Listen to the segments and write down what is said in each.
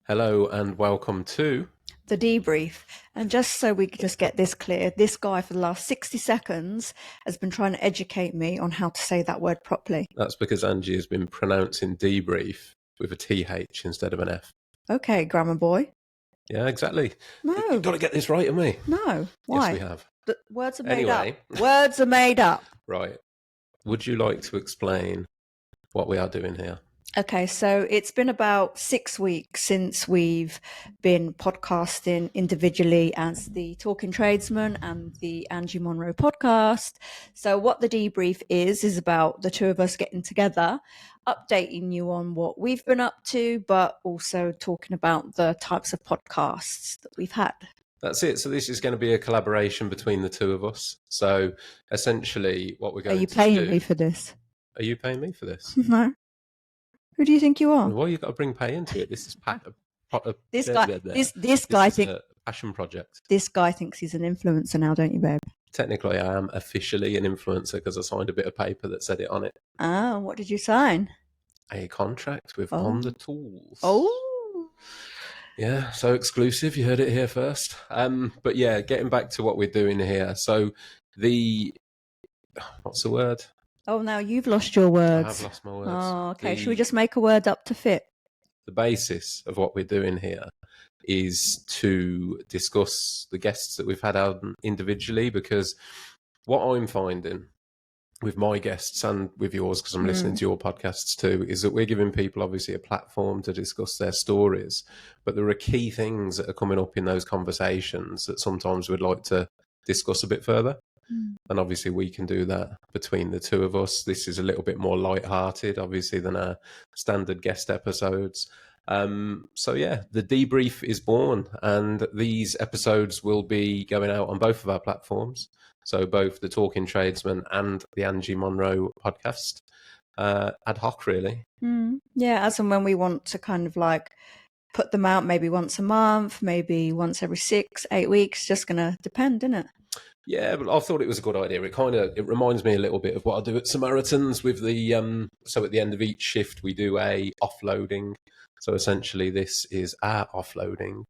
Hello and welcome to... The debrief. And just so we can just get this clear, this guy for the last 60 seconds has been trying to educate me on how to say that word properly. That's because Angie has been pronouncing debrief with a TH instead of an F. Okay, grammar boy. Yeah, exactly. No. You've got to get this right, haven't we? No. Why? Yes, we have. The words are made Anyway. up. Words are made up. Right. Would you like to explain what we are doing here? Okay, so it's been about 6 weeks since we've been podcasting individually as the Talking Tradesman and the Angie Monroe podcast. So what the debrief is about the two of us getting together, updating you on what we've been up to, but also talking about the types of podcasts that we've had. That's it. So this is going to be a collaboration between the two of us. So essentially what we're going to do... Are you paying me for this? Are you paying me for this? No. Who do you think you are? Well, you've got to bring pay into it. This is this guy thinks a passion project. This guy thinks he's an influencer now, don't you, babe? Technically, I am officially an influencer because I signed a bit of paper that said it on it. Ah, what did you sign? A contract with On the Tools. Oh. Yeah, so exclusive. You heard it here first. But yeah, getting back to what we're doing here. So what's the word? Oh, now you've lost your words. I have lost my words. Oh, okay. Should we just make a word up to fit? The basis of what we're doing here is to discuss the guests that we've had out individually, because what I'm finding with my guests and with yours, because I'm listening to your podcasts too, is that we're giving people obviously a platform to discuss their stories, but there are key things that are coming up in those conversations that sometimes we'd like to discuss a bit further. And obviously we can do that between the two of us. This is a little bit more light-hearted, obviously, than our standard guest episodes. So yeah, the debrief is born, and these episodes will be going out on both of our platforms. So both the Talking Tradesman and the Angie Monroe podcast, ad hoc, really. Yeah, as and when we want to kind of like put them out, maybe once a month, maybe once every 6-8 weeks, just going to depend, isn't it? Yeah, but I thought it was a good idea. It reminds me a little bit of what I do at Samaritans with the so at the end of each shift we do a offloading. So essentially this is our offloading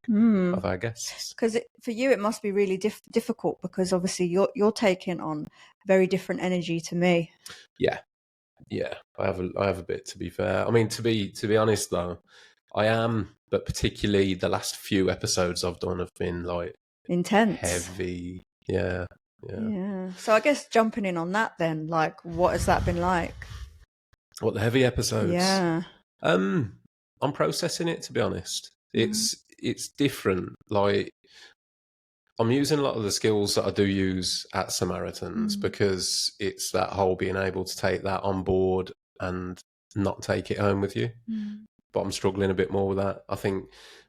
of our guests. Because for you it must be really difficult, because obviously you're taking on very different energy to me. Yeah. I have a bit, to be fair. I mean, to be honest though, I am, but particularly the last few episodes I've done have been like intense, heavy. Yeah. So I guess jumping in on that then, like, what has that been like? What, the heavy episodes? Yeah. I'm processing it, to be honest. It's different. Like, I'm using a lot of the skills that I do use at Samaritans, because it's that whole being able to take that on board and not take it home with you. But I'm struggling a bit more with that. I think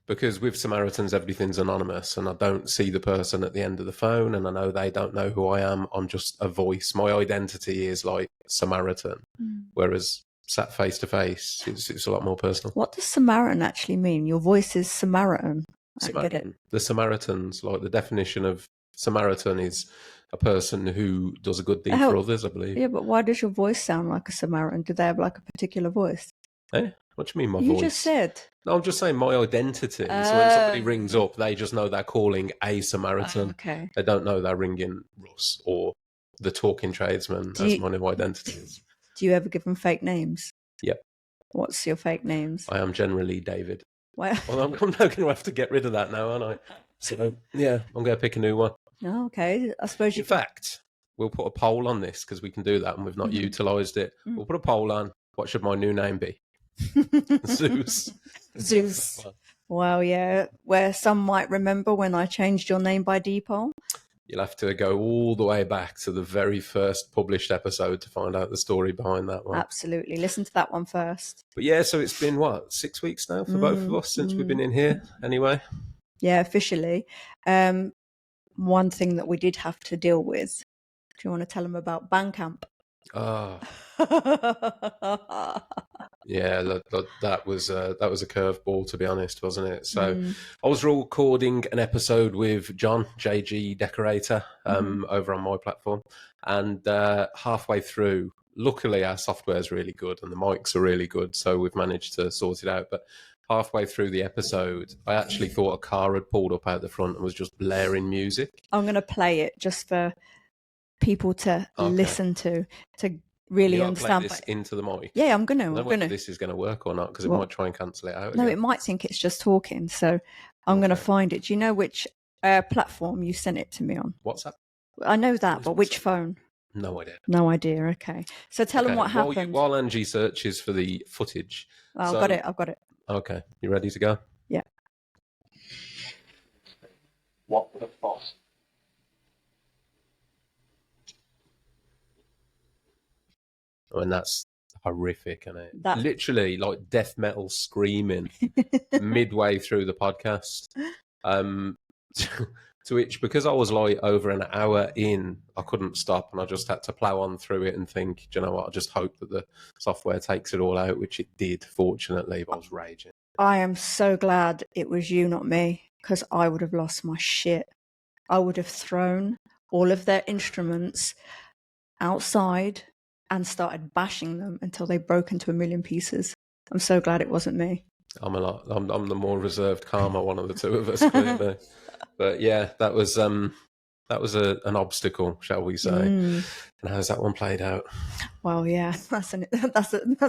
because with Samaritans, everything's anonymous and I don't see the person at the end of the phone, and I know they don't know who I am. I'm just a voice. My identity is like Samaritan, whereas sat face to face, it's a lot more personal. What does Samaritan actually mean? Your voice is Samaritan. I get it. The Samaritans, like the definition of Samaritan is a person who does a good deed for others, I believe. Yeah, but why does your voice sound like a Samaritan? Do they have like a particular voice? Eh? What do you mean, my voice? You just said. No, I'm just saying my identity. So when somebody rings up, they just know they're calling a Samaritan. Okay. They don't know they're ringing Russ or the Talking Tradesman as my new identities. Do you ever give them fake names? Yep. What's your fake names? I am generally David. Well, I'm now going to have to get rid of that now, aren't I? So, yeah, I'm going to pick a new one. Oh, okay. I suppose In fact, we'll put a poll on this because we can do that and we've not utilised it. We'll put a poll on. What should my new name be? Zeus. Wow, yeah. Where some might remember when I changed your name by default. You'll have to go all the way back to the very first published episode to find out the story behind that one. Absolutely. Listen to that one first. But yeah, so it's been, 6 weeks now for both of us since we've been in here anyway? Yeah, officially. One thing that we did have to deal with. Do you want to tell them about Bandcamp? Oh. Yeah, that was a curveball, to be honest, wasn't it? So I was recording an episode with John, JG Decorator, over on my platform, and halfway through, luckily our software is really good and the mics are really good, so we've managed to sort it out. But halfway through the episode, I actually thought a car had pulled up out the front and was just blaring music. I'm going to play it just for people to listen to really understand. Play this into the mic. Yeah, I'm going to. I don't know whether this is going to work or not because it might try and cancel it out. No, it might think it's just talking. So I'm going to find it. Do you know which platform you sent it to me on? WhatsApp. I know that, but which phone? No idea. No idea. Okay. So tell them what happened. While Angie searches for the footage. I've got it. Okay. You ready to go? Yeah. What the fuck? I mean, that's horrific, isn't it? Literally like death metal screaming midway through the podcast. To which, because I was like over an hour in, I couldn't stop and I just had to plow on through it and think, do you know what, I just hope that the software takes it all out, which it did, fortunately, but I was raging. I am so glad it was you, not me, because I would have lost my shit. I would have thrown all of their instruments outside and started bashing them until they broke into a million pieces. I'm so glad it wasn't me. I'm the more reserved, calmer one of the two of us, clearly. But yeah, that was an obstacle, shall we say? And how's that one played out? Well, yeah, that's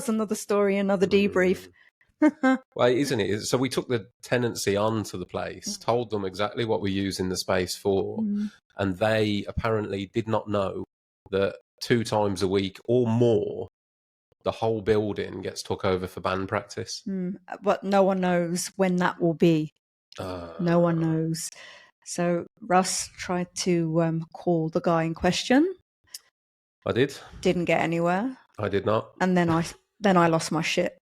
another story, another debrief. Well, isn't it? So we took the tenancy on to the place, told them exactly what we're using the space for, and they apparently did not know that 2 times a week or more, the whole building gets took over for band practice. But no one knows when that will be. No one knows. So Russ tried to call the guy in question. I did. Didn't get anywhere. I did not. And then I lost my shit.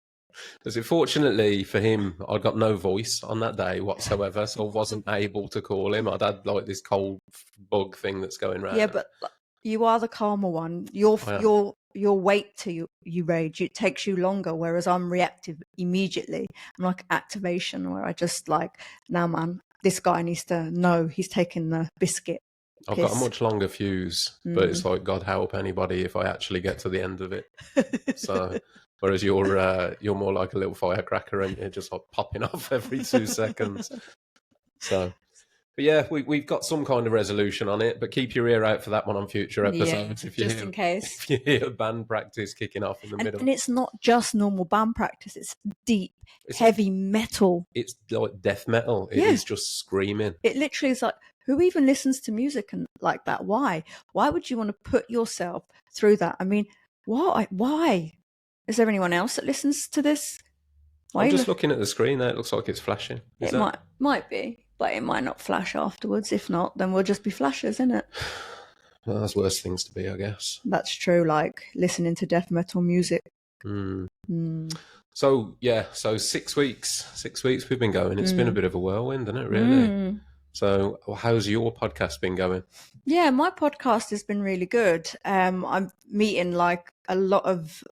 Because fortunately for him, I got no voice on that day whatsoever, so I wasn't able to call him. I'd had like this cold bug thing that's going around. Yeah, but you are the calmer one. Your wait till you rage. It takes you longer, whereas I'm reactive immediately. I'm like activation, where I just like, now man, this guy needs to know he's taking the biscuit. I've got a much longer fuse, but it's like, God help anybody if I actually get to the end of it. So, whereas you're more like a little firecracker and you're just like popping off every 2 seconds. So, but yeah, we've got some kind of resolution on it, but keep your ear out for that one on future episodes. In case. If you hear band practice kicking off in the middle. And it's not just normal band practice, it's deep, heavy metal. It's like death metal. It is just screaming. It literally is like, who even listens to music and like that? Why? Why would you want to put yourself through that? I mean, why? Is there anyone else that listens to this? I'm just looking at the screen there. It looks like it's flashing. Might be. But it might not flash afterwards. If not, then we'll just be flashers, isn't it? Well, that's worse things to be, I guess. That's true, like listening to death metal music. So, yeah, 6 weeks. 6 weeks we've been going. It's been a bit of a whirlwind, hasn't it, really? So how's your podcast been going? Yeah, my podcast has been really good. I'm meeting like a lot of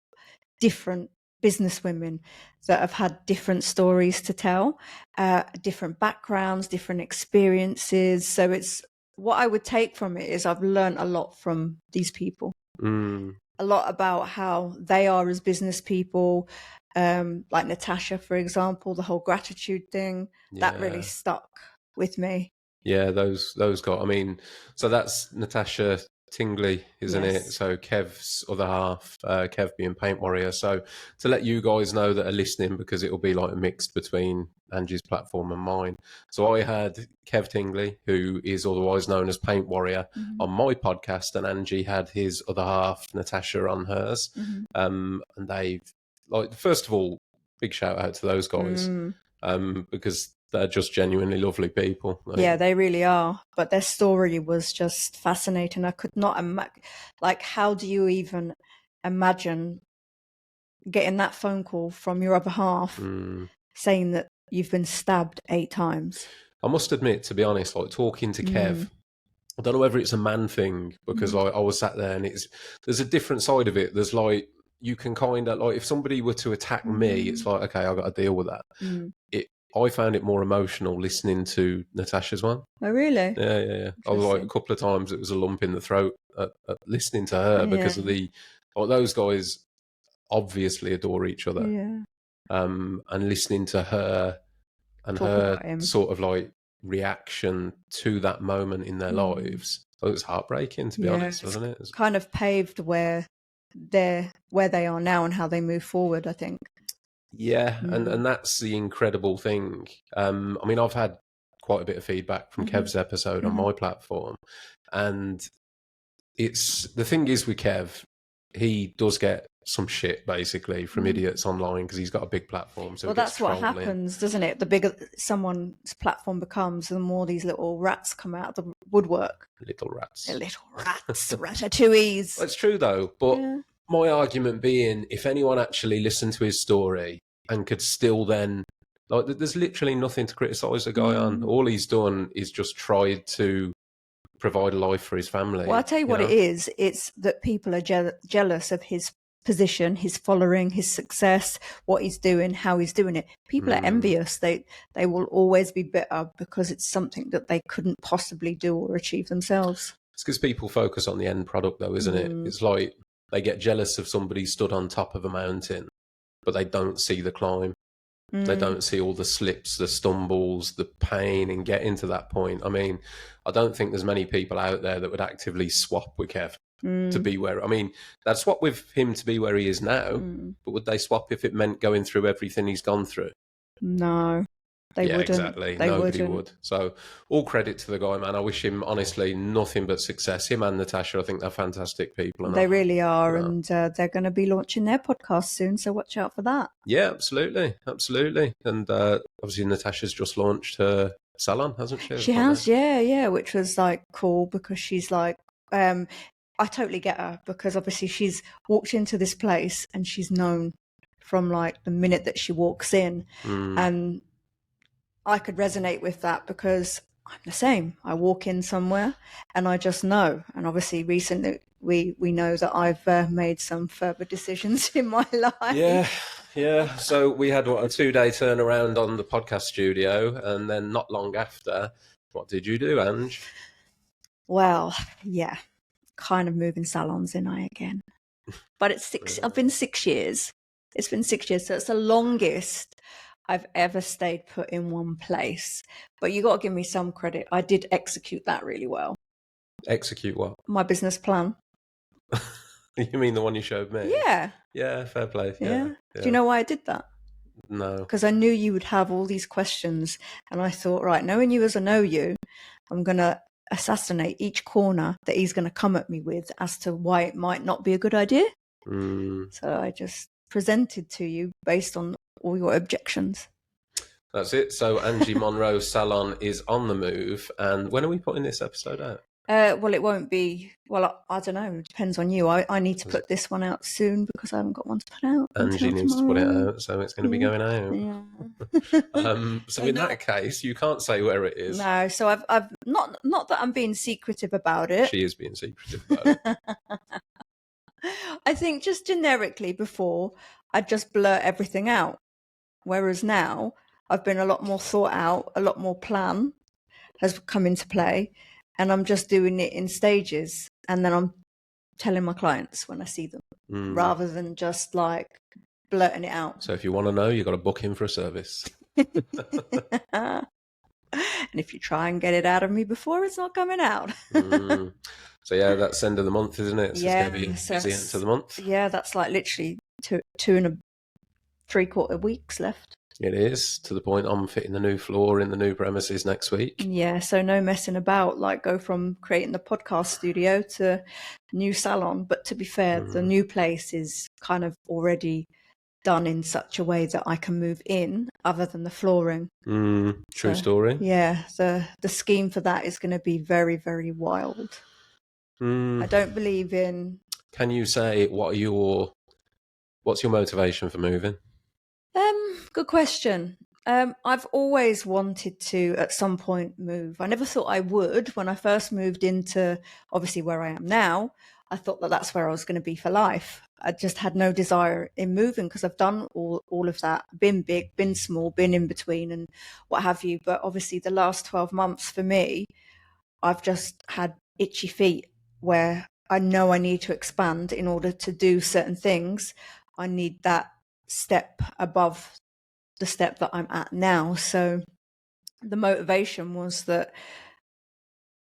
different business women that have had different stories to tell, different backgrounds, different experiences. So it's what I would take from it is I've learned a lot from these people. A lot about how they are as business people, like Natasha, for example, the whole gratitude thing, that really stuck with me. Yeah, those got, I mean, so that's Natasha Tingley, isn't it? So Kev's other half, Kev being Paint Warrior. So to let you guys know that are listening, because it'll be like a mix between Angie's platform and mine. So I had Kev Tingley, who is otherwise known as Paint Warrior, on my podcast, and Angie had his other half, Natasha, on hers. And they've, like, first of all, big shout out to those guys, because they're just genuinely lovely people. Yeah, they really are. But their story was just fascinating. I could not imagine, like, how do you even imagine getting that phone call from your other half saying that you've been stabbed 8 times? I must admit, to be honest, like talking to Kev, I don't know whether it's a man thing, because I was sat there and there's a different side of it. There's like, you can kind of, like, if somebody were to attack me, it's like, okay, I've got to deal with that. I found it more emotional listening to Natasha's one. Oh, really? Yeah. I was like, a couple of times it was a lump in the throat at listening to her, because of those guys obviously adore each other. Yeah. and listening to her and Talk her about him. sort of like reaction to that moment in their lives. It was heartbreaking, to be honest, wasn't it? It's kind of paved where they are now and how they move forward, I think. Yeah, and that's the incredible thing. I mean, I've had quite a bit of feedback from Kev's episode on my platform, and it's the thing is with Kev, he does get some shit basically from idiots online because he's got a big platform. So well, that's what happens, doesn't it? The bigger someone's platform becomes, the more these little rats come out of the woodwork. Little rats. They're little rats, ratatouilles. Well, it's true though, but my argument being, if anyone actually listened to his story and could still then, like, there's literally nothing to criticise the guy on. All he's done is just tried to provide a life for his family. Well, I'll tell you what it is. It's that people are jealous of his position, his following, his success, what he's doing, how he's doing it. People are envious. They will always be bitter because it's something that they couldn't possibly do or achieve themselves. It's because people focus on the end product though, isn't it? It's like they get jealous of somebody stood on top of a mountain, but they don't see the climb. They don't see all the slips, the stumbles, the pain in getting to that point. I mean, I don't think there's many people out there that would actively swap with Kev to be where, I mean, they'd swap with him to be where he is now, but would they swap if it meant going through everything he's gone through? No. They wouldn't. Exactly. Nobody would. So all credit to the guy, man. I wish him, honestly, nothing but success. Him and Natasha, I think they're fantastic people. And they really are. And they're going to be launching their podcast soon. So watch out for that. Yeah, absolutely. Absolutely. And obviously Natasha's just launched her salon, hasn't she? She has, yeah. Which was like cool because she's like, I totally get her because obviously she's walked into this place and she's known from like the minute that she walks in. And I could resonate with that because I'm the same. I walk in somewhere and I just know. And obviously recently we know that I've made some further decisions in my life. Yeah. So we had a 2-day turnaround on the podcast studio, and then not long after, what did you do, Ange? Well, yeah, kind of moving salons in I again. But it's I've been 6 years. It's been 6 years, so it's the longest I've ever stayed put in one place. But you got to give me some credit. I did execute that really well. Execute what? My business plan. You mean the one you showed me? Yeah. Yeah, fair play. Yeah. Do you know why I did that? No. Because I knew you would have all these questions. And I thought, right, knowing you as I know you, I'm going to assassinate each corner that he's going to come at me with as to why it might not be a good idea. So I just presented to you based on all your objections. That's it. So Angie Monroe salon is on the move. And when are we putting this episode out? Well, it won't be. Well, I don't know. It depends on you. I need to put this one out soon because I haven't got one to put out. Angie needs to put it out, so it's going to be going out. Yeah. So in that case, you can't say where it is. No. So I've not that I'm being secretive about it. She is being secretive about it. I think just generically before I'd just blurt everything out, whereas now I've been a lot more thought out, a lot more plan has come into play. And I'm just doing it in stages. And then I'm telling my clients when I see them, rather than just like blurting it out. So if you want to know, you've got to book in for a service. And if you try and get it out of me before, it's not coming out. So yeah, that's end of the month, isn't it? So it's going to be busy end of the month. Yeah, that's like literally 2.75 weeks left. It is, to the point I'm fitting the new floor in the new premises next week. Yeah, so no messing about, like go from creating the podcast studio to new salon. But to be fair, the new place is kind of already done in such a way that I can move in other than the flooring. True story. Yeah, the scheme for that is going to be very, very wild. I don't believe in... Can you say what's your motivation for moving? Good question. I've always wanted to, at some point, move. I never thought I would. When I first moved into, obviously, where I am now, I thought that that's where I was going to be for life. I just had no desire in moving because I've done all of that, been big, been small, been in between and what have you. But obviously the last 12 months for me, I've just had itchy feet where I know I need to expand in order to do certain things. I need that step above the step that I'm at now. So the motivation was that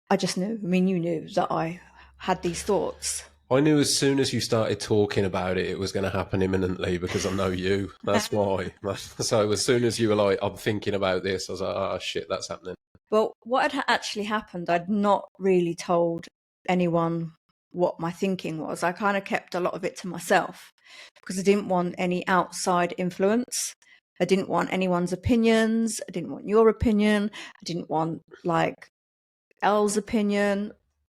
I just knew, I mean, you knew that I had these thoughts. I knew as soon as you started talking about it, it was going to happen imminently because I know you. That's why. So as soon as you were like, I'm thinking about this, I was like, oh, shit, that's happening. Well, what had actually happened, I'd not really told anyone what my thinking was. I kind of kept a lot of it to myself because I didn't want any outside influence. I didn't want anyone's opinions. I didn't want your opinion. I didn't want like Elle's opinion,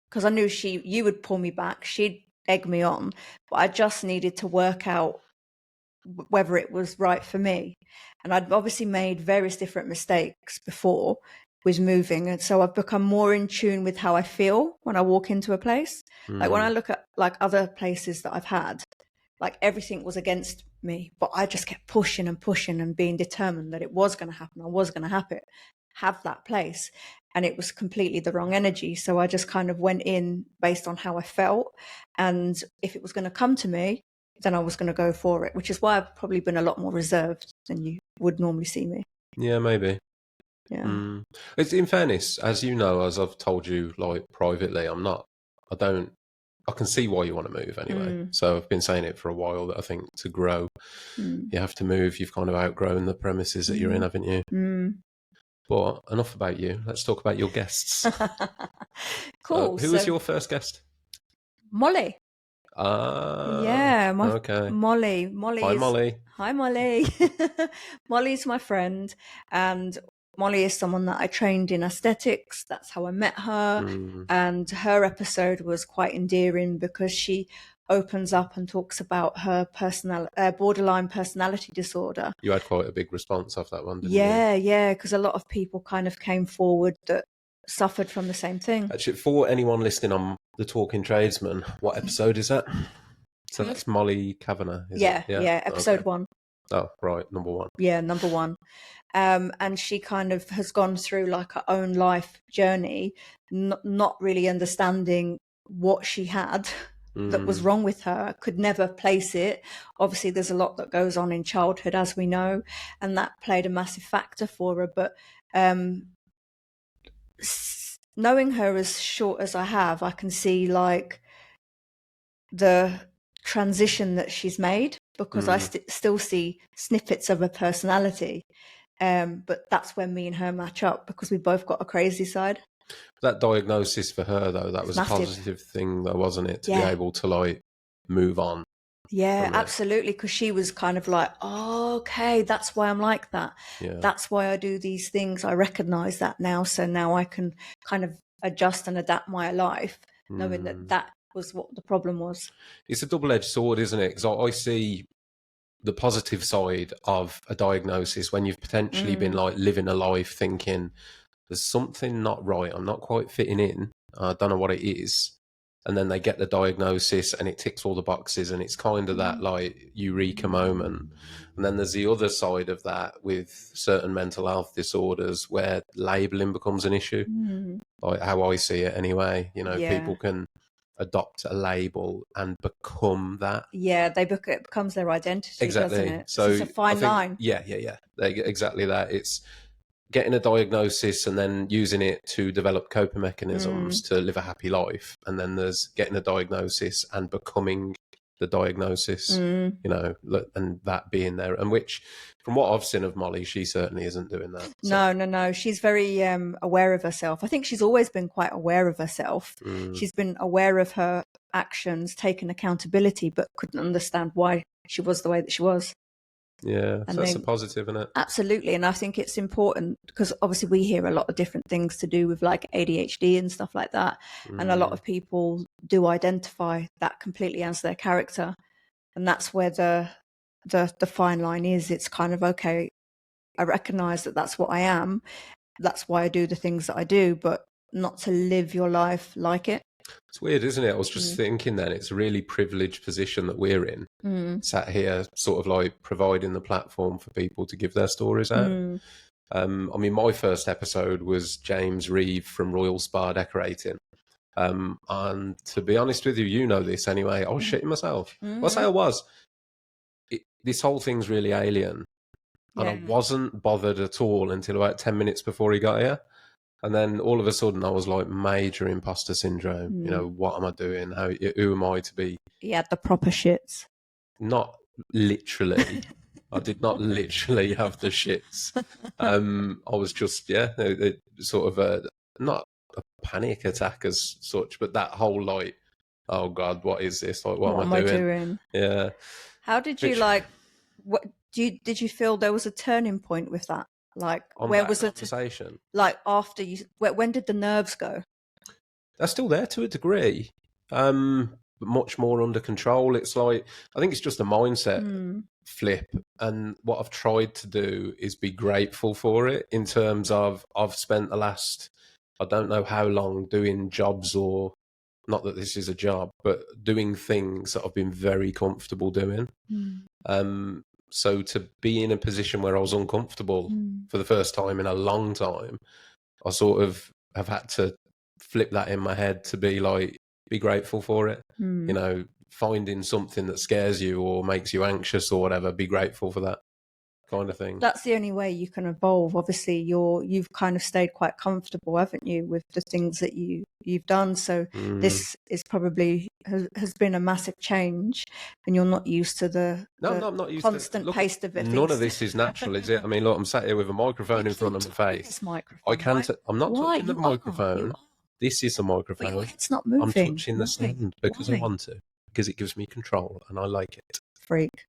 because I knew you would pull me back. She'd egg me on, but I just needed to work out whether it was right for me. And I'd obviously made various different mistakes before with moving, and so I've become more in tune with how I feel when I walk into a place. Like when I look at like other places that I've had, like everything was against me, but I just kept pushing and pushing and being determined that it was going to happen. I was going to have that place. And it was completely the wrong energy. So I just kind of went in based on how I felt. And if it was going to come to me, then I was going to go for it, which is why I've probably been a lot more reserved than you would normally see me. Yeah, maybe. Yeah. It's, in fairness, as you know, as I've told you, like privately, I can see why you want to move anyway. So I've been saying it for a while that I think to grow, you have to move. You've kind of outgrown the premises that you're in, haven't you? But enough about you. Let's talk about your guests. Cool. Who was your first guest? Molly. Yeah, okay. Molly. Hi, Molly. Hi, Molly. Molly's my friend, and Molly is someone that I trained in aesthetics. That's how I met her, and her episode was quite endearing because she opens up and talks about her borderline personality disorder. You had quite a big response off that one, didn't you? Yeah, because a lot of people kind of came forward that suffered from the same thing. Actually, for anyone listening on The Talking Tradesman, what episode is that? So that's Molly Kavanagh, is it? Yeah, episode 1. Oh, right, number 1. Yeah, number 1. And she kind of has gone through like her own life journey, not really understanding what she had that was wrong with her, could never place it. Obviously, there's a lot that goes on in childhood, as we know, and that played a massive factor for her. But knowing her as short as I have, I can see like the transition that she's made, because I still see snippets of her personality. But that's when me and her match up, because we both got a crazy side. That diagnosis for her, though, that was massive. A positive thing, though, wasn't it? To be able to like move on. Yeah, absolutely. Because she was kind of like, oh, okay, that's why I'm like that. Yeah. That's why I do these things. I recognize that now. So now I can kind of adjust and adapt my life, knowing that was what the problem was. It's a double-edged sword, isn't it? Because I see the positive side of a diagnosis when you've potentially been like living a life thinking there's something not right, I'm not quite fitting in, I don't know what it is, and then they get the diagnosis and it ticks all the boxes, and it's kind of that like eureka moment. And then there's the other side of that with certain mental health disorders where labeling becomes an issue, like how I see it anyway. You know, people can adopt a label and become that. Yeah, it becomes their identity, exactly. Doesn't it? So it's a fine line. Yeah. Exactly that. It's getting a diagnosis and then using it to develop coping mechanisms to live a happy life. And then there's getting a diagnosis and becoming the diagnosis, you know, and that being there. And which, from what I've seen of Molly, she certainly isn't doing that. So. No. She's very aware of herself. I think she's always been quite aware of herself. She's been aware of her actions, taken accountability, but couldn't understand why she was the way that she was. Yeah, so that's a positive, isn't it? Absolutely. And I think it's important because obviously we hear a lot of different things to do with like ADHD and stuff like that. And a lot of people do identify that completely as their character. And that's where the fine line is. It's kind of, okay, I recognize that that's what I am. That's why I do the things that I do, but not to live your life like it. It's weird, isn't it? I was just thinking then, it's a really privileged position that we're in, sat here sort of like providing the platform for people to give their stories out. I mean, my first episode was James Reeve from Royal Spa Decorating. And to be honest with you, you know this anyway, I was shitting myself. I say I was. this whole thing's really alien. And I Yeah. wasn't bothered at all until about 10 minutes before he got here. And then all of a sudden I was like, major imposter syndrome. You know, what am I doing? Who am I to be? He had the proper shits. Not literally. I did not literally have the shits. I was just, sort of not a panic attack as such, but that whole like, oh God, what is this? Like, what am I doing? Yeah. How did you did you feel there was a turning point with that? Like, On where that was it? conversation? Like, after when did the nerves go? They're still there to a degree, but much more under control. It's like, I think it's just a mindset flip. And what I've tried to do is be grateful for it, in terms of I've spent the last, I don't know how long, doing jobs, or not that this is a job, but doing things that I've been very comfortable doing. So to be in a position where I was uncomfortable for the first time in a long time, I sort of have had to flip that in my head to be like, be grateful for it. You know, finding something that scares you or makes you anxious or whatever, be grateful for that kind of thing. That's the only way you can evolve. Obviously, you've kind of stayed quite comfortable, haven't you, with the things that you've done. So this is probably has been a massive change, and you're not used to the I'm not used constant to pace of it. None of this is natural, is it? I mean, look, I'm sat here with a microphone in front of my face. Microphone, I can't. I'm not touching the microphone. This is the microphone. But your head's not moving. I'm touching the stand because I want to, because it gives me control and I like it. Freak.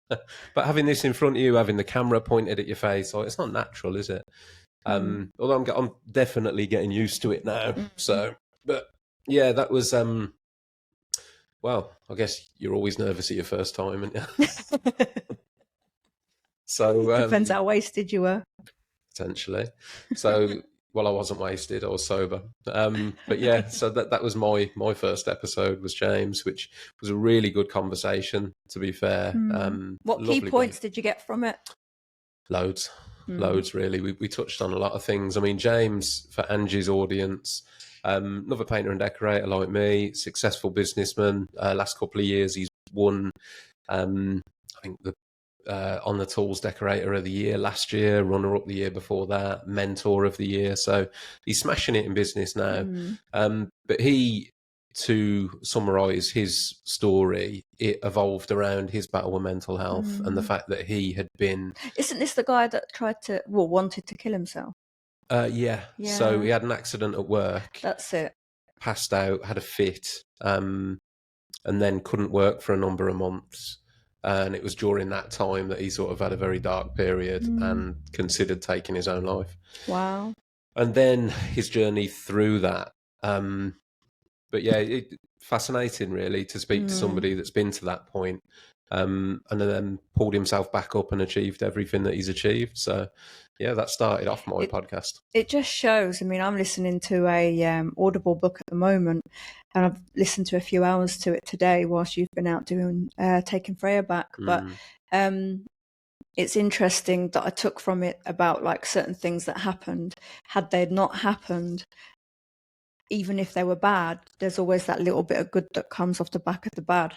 But having this in front of you, having the camera pointed at your face, it's not natural, is it? Although I'm definitely getting used to it now. So, but yeah, that was. Well, I guess you're always nervous at your first time, and so depends how wasted you were. Potentially. So, well, I wasn't wasted; I was sober. But yeah, so that was my first episode was James, which was a really good conversation. To be fair, what key points did you get from it? Loads really. We touched on a lot of things. I mean, James, for Angie's audience, another painter and decorator like me, successful businessman. Last couple of years, he's won, I think, the On the Tools Decorator of the Year last year, runner-up the year before that, Mentor of the Year. So he's smashing it in business now. But to summarise his story, it evolved around his battle with mental health and the fact that he had been... Isn't this the guy that wanted to kill himself? Yeah. So he had an accident at work. That's it. Passed out, had a fit, and then couldn't work for a number of months. And it was during that time that he sort of had a very dark period and considered taking his own life. Wow. And then his journey through that. But yeah, fascinating really to speak to somebody that's been to that point, and then pulled himself back up and achieved everything that he's achieved. So yeah, that started off my podcast. It just shows. I mean, I'm listening to a Audible book at the moment, and I've listened to a few hours to it today whilst you've been out doing taking Freya back. But it's interesting that I took from it about like certain things that happened. Had they not happened, even if they were bad, there's always that little bit of good that comes off the back of the bad.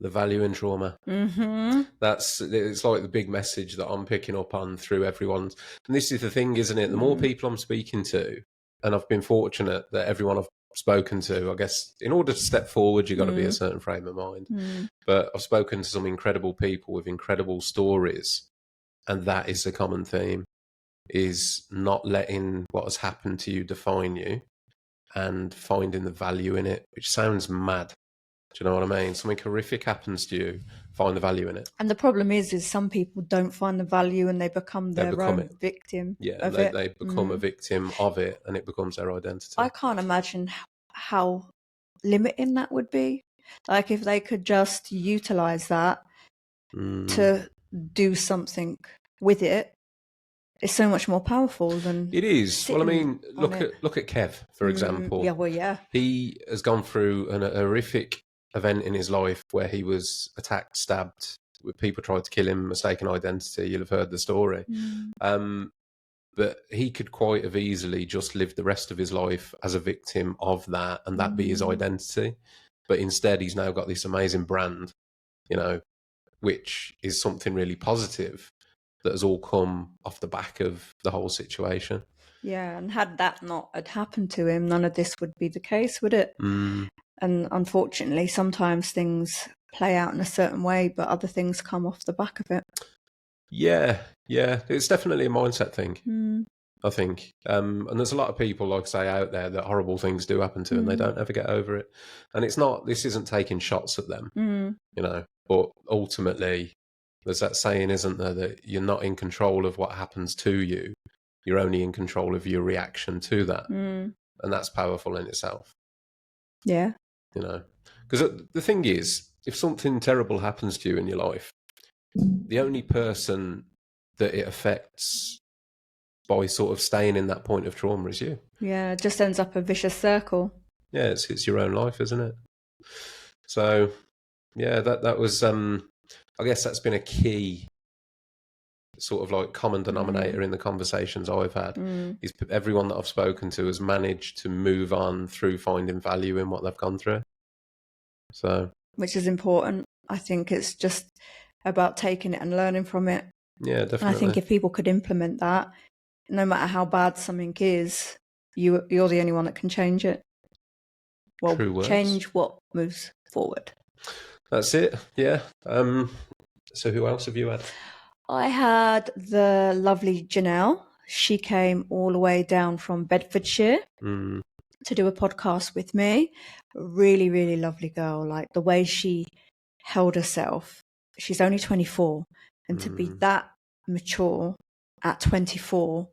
The value in trauma. It's like the big message that I'm picking up on through everyone's. And this is the thing, isn't it? The more people I'm speaking to, and I've been fortunate that everyone I've spoken to, I guess, in order to step forward, you've got to be a certain frame of mind. But I've spoken to some incredible people with incredible stories. And that is the common theme, is not letting what has happened to you define you, and finding the value in it, which sounds mad. Do you know what I mean? Something horrific happens to you, find the value in it. And the problem is some people don't find the value and they become their own victim. Yeah, they become a victim of it and it becomes their identity. I can't imagine how limiting that would be. Like if they could just utilize that to do something with it. It's so much more powerful than it is. Well, I mean, look at Kev, for example. He has gone through a horrific event in his life where he was attacked, stabbed, with people tried to kill him, mistaken identity. You'll have heard the story. But he could quite have easily just lived the rest of his life as a victim of that, and that be his identity. But instead, he's now got this amazing brand, you know, which is something really positive that has all come off the back of the whole situation. Yeah, and had that not had happened to him, none of this would be the case, would it? Mm. And unfortunately, sometimes things play out in a certain way, but other things come off the back of it. Yeah, it's definitely a mindset thing. Mm. I think. And there's a lot of people, like I say, out there that horrible things do happen to and they don't ever get over it. And this isn't taking shots at them, you know, but ultimately there's that saying, isn't there, that you're not in control of what happens to you. You're only in control of your reaction to that. And that's powerful in itself. Yeah. You know, because the thing is, if something terrible happens to you in your life, the only person that it affects by sort of staying in that point of trauma is you. Yeah, it just ends up a vicious circle. Yeah, it's your own life, isn't it? So, yeah, that was, I guess that's been a key sort of like common denominator in the conversations I've had. Is everyone that I've spoken to has managed to move on through finding value in what they've gone through. So, which is important. I think it's just about taking it and learning from it. Yeah, definitely. And I think if people could implement that, no matter how bad something is, you're the only one that can change it. Well, True words. change what moves forward. That's it. Yeah. So who else have you had? I had the lovely Janelle. She came all the way down from Bedfordshire to do a podcast with me. Really, really lovely girl. Like the way she held herself. She's only 24, and to be that mature at 24,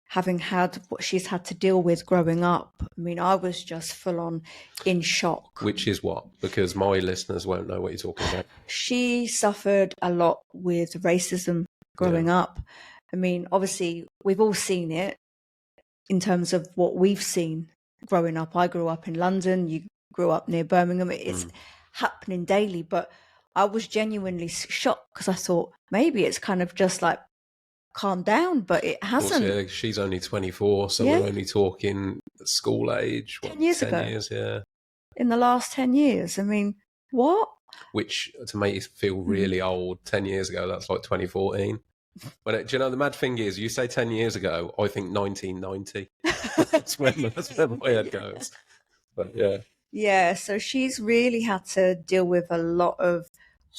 having had what she's had to deal with growing up, I mean, I was just full on in shock. Which is what? Because my listeners won't know what you're talking about. She suffered a lot with racism growing up. I mean, obviously, we've all seen it in terms of what we've seen growing up. I grew up in London, you grew up near Birmingham. It's happening daily, but I was genuinely shocked because I thought maybe it's kind of just like calm down, but it hasn't. Course, yeah, she's only 24, so we're only talking school age. 10 years ago. 10 years, yeah. In the last 10 years. I mean, what? Which, to make you feel really old, 10 years ago, that's like 2014. But do you know, the mad thing is, you say 10 years ago, I think 1990. that's where my head goes. But yeah. Yeah, so she's really had to deal with a lot of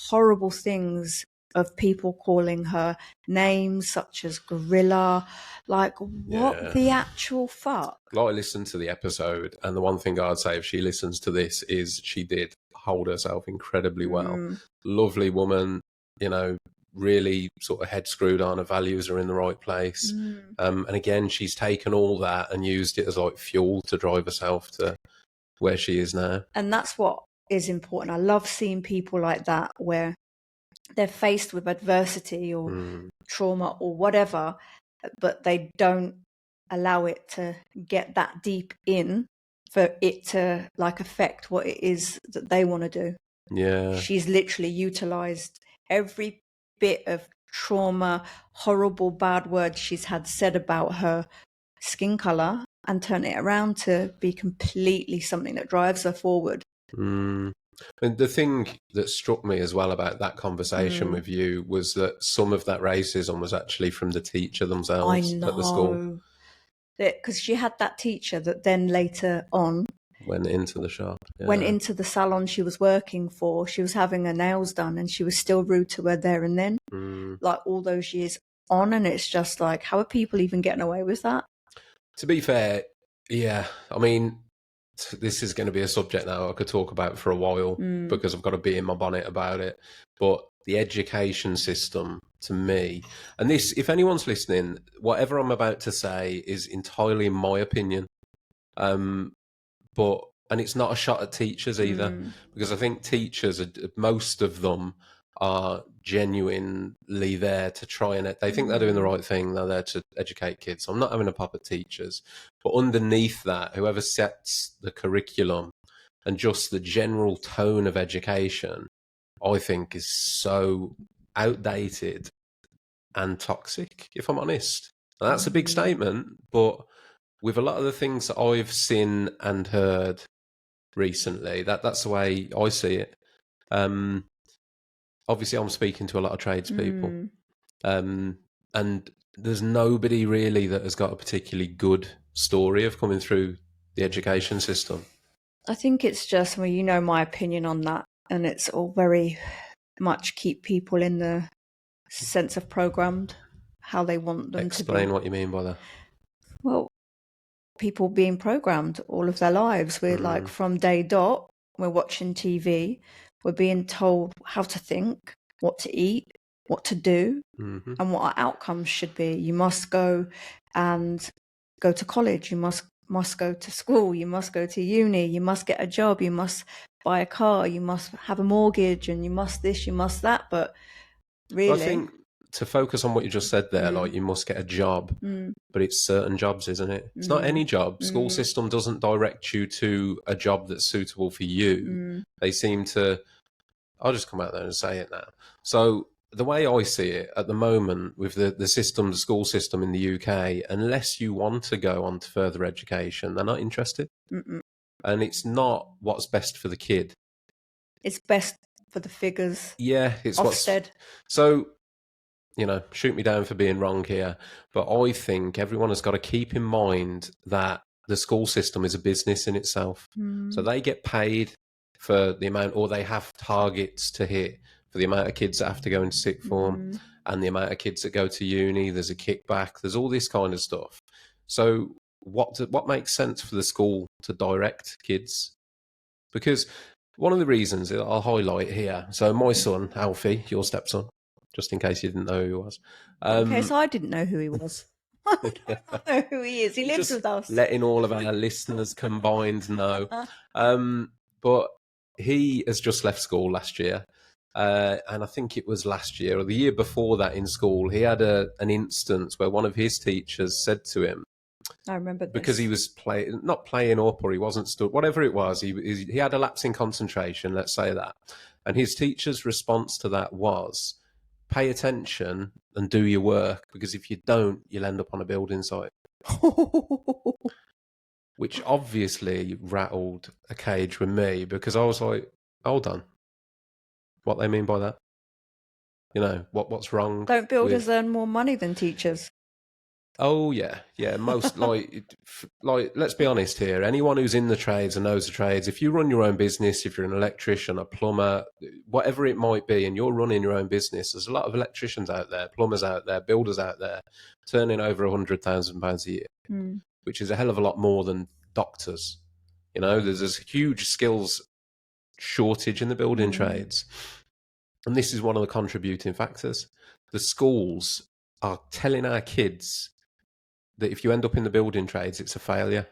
horrible things of people calling her names such as gorilla. Like, what the actual fuck? Like, I listened to the episode, and the one thing I'd say if she listens to this is she did hold herself incredibly well. Lovely woman, you know, really sort of head screwed on, her values are in the right place. And again, she's taken all that and used it as like fuel to drive herself to where she is now. And that's what is important. I love seeing people like that where they're faced with adversity or trauma or whatever, but they don't allow it to get that deep in for it to like affect what it is that they want to do. Yeah. She's literally utilized every bit of trauma, horrible, bad words she's had said about her skin color and turn it around to be completely something that drives her forward. And the thing that struck me as well about that conversation with you was that some of that racism was actually from the teacher themselves at the school. Because she had that teacher that then later on went into the shop. Went into the salon she was working for. She was having her nails done and she was still rude to her there and then, like all those years on. And it's just like, how are people even getting away with that? To be fair, yeah. I mean, this is going to be a subject now I could talk about for a while because I've got to be in my bonnet about it. But the education system, to me, and this, if anyone's listening, whatever I'm about to say is entirely my opinion. And it's not a shot at teachers either, because I think teachers, most of them are genuinely there to try and they think they're doing the right thing. They're there to educate kids. So I'm not having a pop at teachers, but underneath that, whoever sets the curriculum and just the general tone of education, I think is so outdated and toxic, if I'm honest. And that's a big statement, but with a lot of the things that I've seen and heard recently, that's the way I see it. obviously I'm speaking to a lot of tradespeople, Mm. and there's nobody really that has got a particularly good story of coming through the education system. I think it's just, well, you know my opinion on that, and it's all very much keep people in the sense of programmed how they want them to Explain be. what you mean by that. Well, people being programmed all of their lives. We're like from day dot, we're watching TV, we're being told how to think, what to eat, what to do, Mm-hmm. and what our outcomes should be. You must go and go to college, you must go to school, you must go to uni, you must get a job, you must buy a car, you must have a mortgage, and you must this, you must that. But But I really, think to focus on what you just said there, like you must get a job, but it's certain jobs, isn't it? It's not any job. School system doesn't direct you to a job that's suitable for you. They seem to, I'll just come out there and say it now. So the way I see it at the moment with the system, the school system in the UK, unless you want to go on to further education, they're not interested. And it's not what's best for the kid. it's best for the figures. Yeah, it's Ofsted. So, you know, shoot me down for being wrong here, but I think everyone has got to keep in mind that the school system is a business in itself. So they get paid for the amount, or they have targets to hit for the amount of kids that have to go into sixth form and the amount of kids that go to uni. There's a kickback. There's all this kind of stuff. So what makes sense for the school to direct kids? Because one of the reasons that I'll highlight here, so my son, Alfie, your stepson, just in case you didn't know who he was. In case I didn't know who he was. I don't know who he is. He lives Just with us. letting all of our listeners combined know. But he has just left school last year. And I think it was last year or the year before that in school, he had an instance where one of his teachers said to him, I remember this. because he was not playing up, or he wasn't stood, whatever it was, he had a lapse in concentration, let's say that. And his teacher's response to that was, pay attention and do your work, because if you don't, you'll end up on a building site. Which obviously rattled a cage with me, because I was like, hold on, what they mean by that? You know, what's wrong? Don't builders earn more money than teachers? Oh yeah. Most like let's be honest here. Anyone who's in the trades and knows the trades, if you run your own business, if you're an electrician, a plumber, whatever it might be, and you're running your own business, there's a lot of electricians out there, plumbers out there, builders out there, turning over £100,000 a year, which is a hell of a lot more than doctors. You know, there's a huge skills shortage in the building trades, and this is one of the contributing factors. The schools are telling our kids that if you end up in the building trades, it's a failure.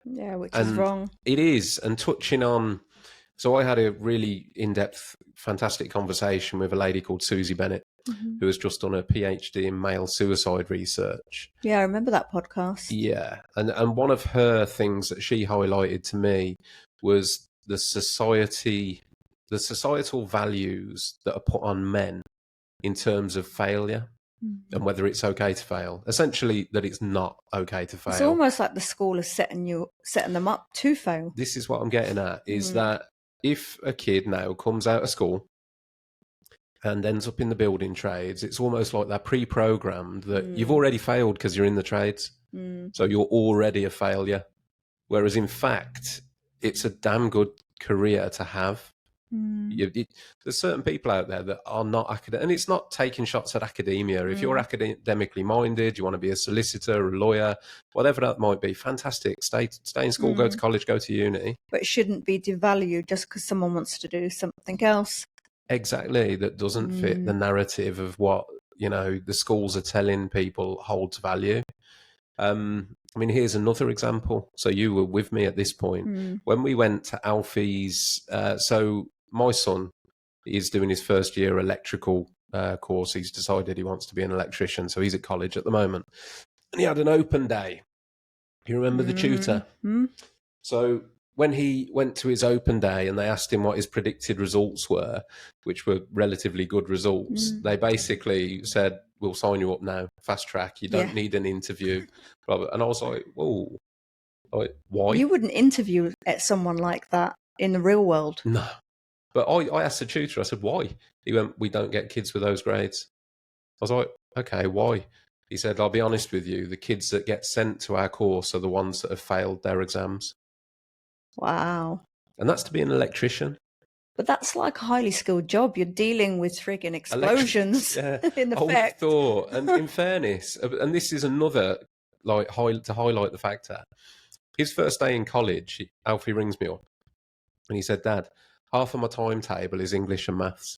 Yeah, which is wrong. It is. And touching on, so I had a really in-depth, fantastic conversation with a lady called Susie Bennett, who has just done a PhD in male suicide research. Yeah, I remember that podcast. Yeah. And one of her things that she highlighted to me was the societal values that are put on men in terms of failure. And whether it's okay to fail. Essentially, that it's not okay to fail. It's almost like the school is setting them up to fail. This is what I'm getting at, is that if a kid now comes out of school and ends up in the building trades, it's almost like they're pre-programmed that you've already failed because you're in the trades. So you're already a failure. Whereas in fact, it's a damn good career to have. There's certain people out there that are not academic, and it's not taking shots at academia. If you're academically minded, you want to be a solicitor, a lawyer, whatever that might be, fantastic. Stay in school, go to college, go to uni. But it shouldn't be devalued just because someone wants to do something else. Exactly, that doesn't fit the narrative of what, you know, the schools are telling people holds value. I mean, here's another example. So you were with me at this point when we went to Alfie's. So my son is doing his first year electrical course. He's decided he wants to be an electrician, so he's at college at the moment. And he had an open day. You remember the tutor? So when he went to his open day and they asked him what his predicted results were, which were relatively good results, they basically said, we'll sign you up now, fast track. You don't need an interview. And I was like, whoa, like, why? You wouldn't interview at someone like that in the real world. No. But I asked the tutor, I said, why? He went, we don't get kids with those grades. I was like, okay, why? He said, I'll be honest with you, the kids that get sent to our course are the ones that have failed their exams. Wow. And that's to be an electrician. But that's like a highly skilled job. You're dealing with frigging explosions Yeah, in I would have effect. thought. And in fairness, and this is another, like, to highlight the fact that his first day in college, Alfie rings me up and he said, Dad, half of my timetable is English and maths.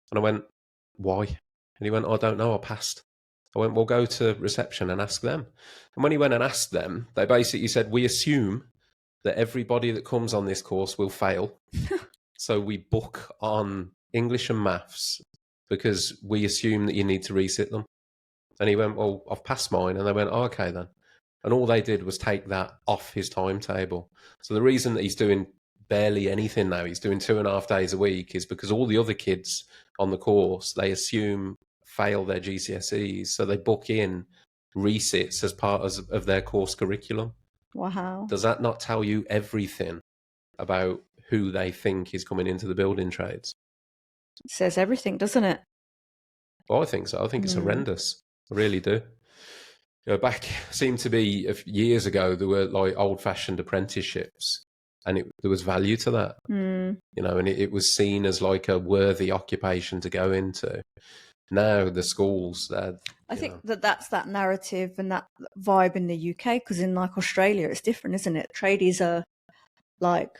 And I went, why? And he went, I don't know, I passed. I went, well, go to reception and ask them. And when he went and asked them, they basically said, we assume that everybody that comes on this course will fail. So we book on English and maths because we assume that you need to resit them. And he went, well, I've passed mine. And they went, oh, okay then. And all they did was take that off his timetable. So the reason that he's doing barely anything now, he's doing 2.5 days a week, is because all the other kids on the course, they assume fail their GCSEs. So they book in resits as part of their course curriculum. Wow. Does that not tell you everything about who they think is coming into the building trades? It says everything, doesn't it? Well, I think so. I think it's horrendous. I really do. Back seemed to be years ago, there were like old-fashioned apprenticeships, and there was value to that. And it was seen as like a worthy occupation to go into. Now the schools, I think that's that narrative and that vibe in the UK, because in like Australia it's different, isn't it? Tradies are like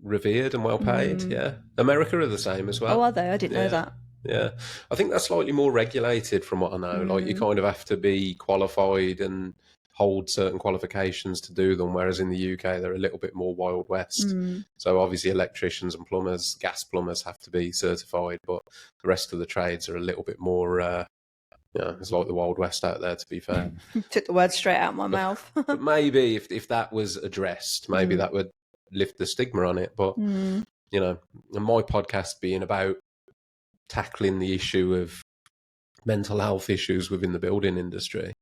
revered and well paid. Yeah, America are the same as well. Oh, are they? I didn't know that. Yeah, I think that's slightly more regulated from what I know. Like you kind of have to be qualified and hold certain qualifications to do them, whereas in the UK they're a little bit more Wild West. So obviously electricians and plumbers, gas plumbers have to be certified, but the rest of the trades are a little bit more, it's like the Wild West out there, to be fair. Took the word straight out of my mouth. But maybe if that was addressed, maybe that would lift the stigma on it. But, and my podcast being about tackling the issue of mental health issues within the building industry,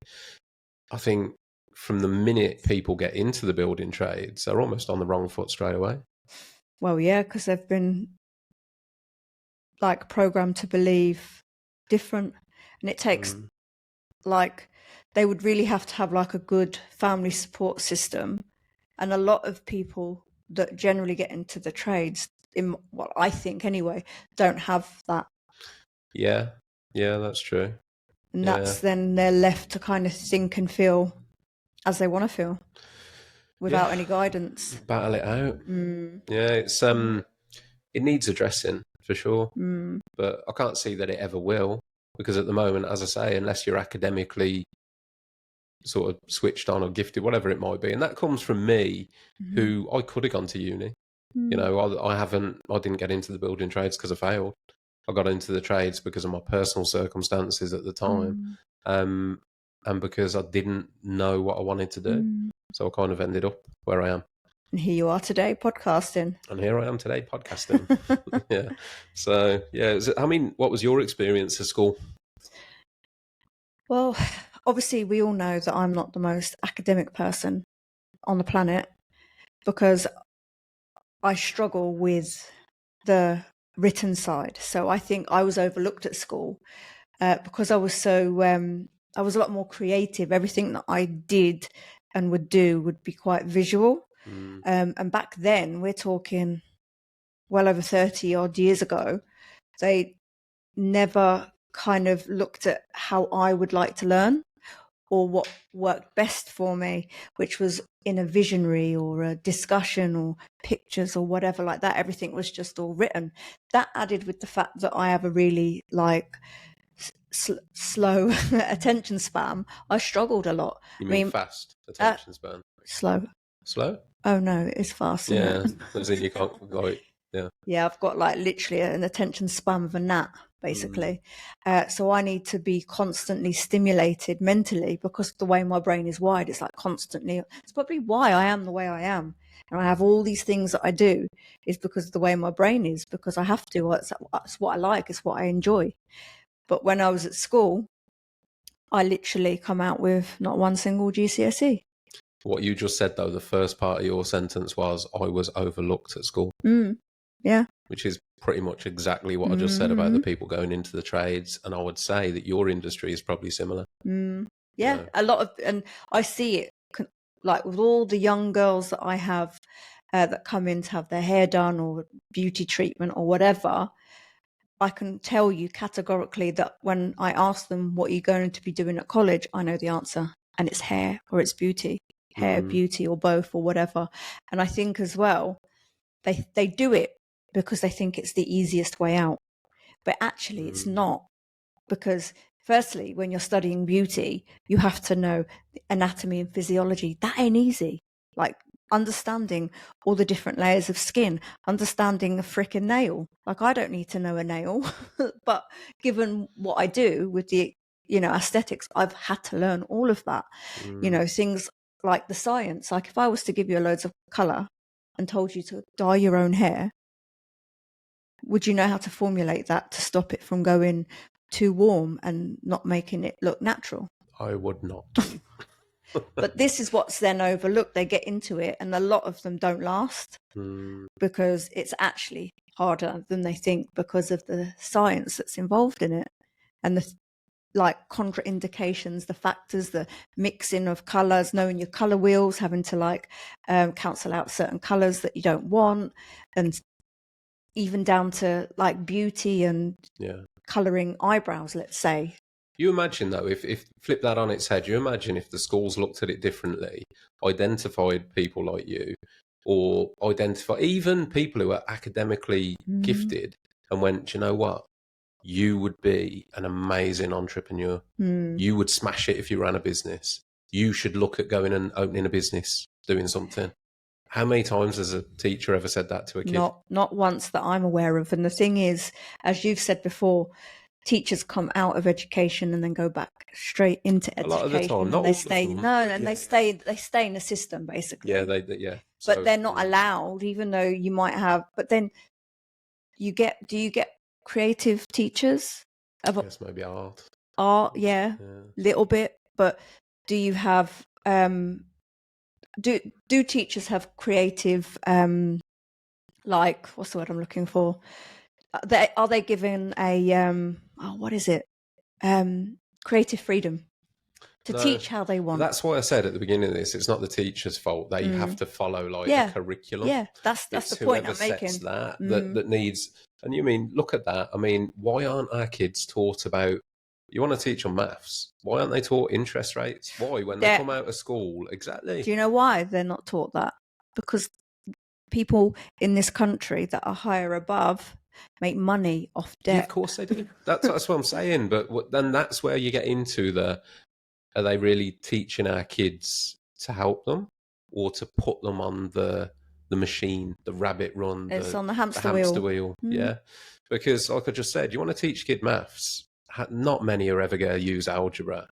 I think from the minute people get into the building trades, they're almost on the wrong foot straight away. Well, yeah, because they've been like programmed to believe different, and it takes like they would really have to have like a good family support system, and a lot of people that generally get into the trades, in what I think anyway, don't have that. Yeah, that's true. And that's then they're left to kind of think and feel as they want to feel without any guidance. Battle it out. Yeah, it's it needs addressing for sure. But I can't see that it ever will, because at the moment, as I say, unless you're academically sort of switched on or gifted, whatever it might be, and that comes from me, who I could have gone to uni. I didn't get into the building trades because I failed. I got into the trades because of my personal circumstances at the time, and because I didn't know what I wanted to do. So I kind of ended up where I am. And here you are today, podcasting. And here I am today, podcasting. Yeah. So, yeah. I mean, what was your experience at school? Well, obviously, we all know that I'm not the most academic person on the planet, because I struggle with the written side. So I think I was overlooked at school because I was I was a lot more creative. Everything that I did and would do would be quite visual. And back then, we're talking well over 30 odd years ago, they never kind of looked at how I would like to learn or what worked best for me, which was in a visionary or a discussion or pictures or whatever like that. Everything was just all written. That added with the fact that I have a really like slow attention span, I struggled a lot. You mean fast attention span? Slow. Slow? Oh no, it's fast. Yeah, as in you can't like Yeah, I've got like literally an attention span of a gnat, basically. So I need to be constantly stimulated mentally because of the way my brain is wired. It's like constantly. It's probably why I am the way I am, and I have all these things that I do is because of the way my brain is. Because I have to. It's what I like. It's what I enjoy. But when I was at school, I literally come out with not one single GCSE. What you just said, though, the first part of your sentence was, I was overlooked at school. Yeah. which is pretty much exactly what I just said about the people going into the trades. And I would say that your industry is probably similar. Yeah, a lot of, and I see it like with all the young girls that I have that come in to have their hair done or beauty treatment or whatever. I can tell you categorically that when I ask them, what are you going to be doing at college? I know the answer, and it's hair or it's beauty, hair, beauty, or both or whatever. And I think as well, they do it because they think it's the easiest way out. But actually, it's not, because firstly, when you're studying beauty, you have to know anatomy and physiology. That ain't easy. Like understanding all the different layers of skin, understanding a freaking nail. Like I don't need to know a nail, but given what I do with the, aesthetics, I've had to learn all of that. Things like the science. Like if I was to give you loads of color and told you to dye your own hair, would you know how to formulate that to stop it from going too warm and not making it look natural? I would not. But this is what's then overlooked. They get into it and a lot of them don't last because it's actually harder than they think because of the science that's involved in it and the contraindications, the factors, the mixing of colors, knowing your color wheels, having to cancel out certain colors that you don't want, and even down to like beauty and coloring eyebrows, let's say. You imagine though, if flip that on its head, you imagine if the schools looked at it differently, identified people like you, or identify even people who are academically gifted and went, do you know what? You would be an amazing entrepreneur. You would smash it if you ran a business. You should look at going and opening a business, doing something. How many times has a teacher ever said that to a kid? Not once that I'm aware of. And the thing is, as you've said before, teachers come out of education and then go back straight into education. A lot of the time, not they all stay. of them. No, and they stay in the system basically. Yeah, But they're not allowed, even though you might have. But then do you get creative teachers? Yes, maybe art. Art, yeah, little bit. But do you have do teachers have creative what's the word I'm looking for? Are they given a what is it? Creative freedom to teach how they want. That's why I said at the beginning of this, it's not the teacher's fault. They have to follow a curriculum. Yeah, that's the point I'm making. That needs, and you mean, look at that. I mean, why aren't our kids taught about, you want to teach them maths? Why aren't they taught interest rates? Why, when they come out of school? Exactly. Do you know why they're not taught that? Because people in this country that are higher above make money off debt. Yeah, of course they do. That's what I'm saying. But then that's where you get into are they really teaching our kids to help them or to put them on the machine, the rabbit run? It's on the hamster wheel. Yeah. Because like I just said, you want to teach kid maths. Not many are ever going to use algebra.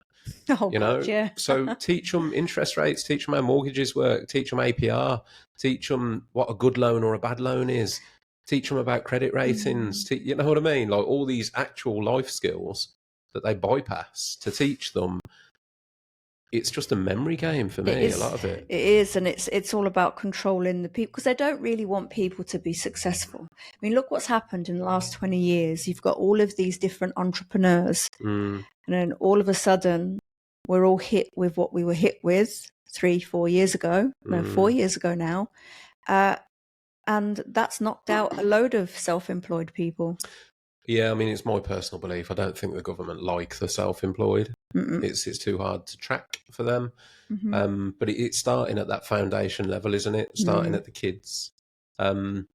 Oh, God, yeah. So teach them interest rates, teach them how mortgages work, teach them APR, teach them what a good loan or a bad loan is, teach them about credit ratings. You know what I mean? Like all these actual life skills that they bypass to teach them. It's just a memory game for me, a lot of it. It is, and it's all about controlling the people, because they don't really want people to be successful. I mean, look what's happened in the last 20 years. You've got all of these different entrepreneurs, and then all of a sudden, we're all hit with what we were hit with 4 years ago. No, 4 years ago now. And that's knocked out a load of self-employed people. Yeah, I mean, it's my personal belief. I don't think the government like the self-employed. It's too hard to track for them. But it's starting at that foundation level, isn't it? Starting at the kids. And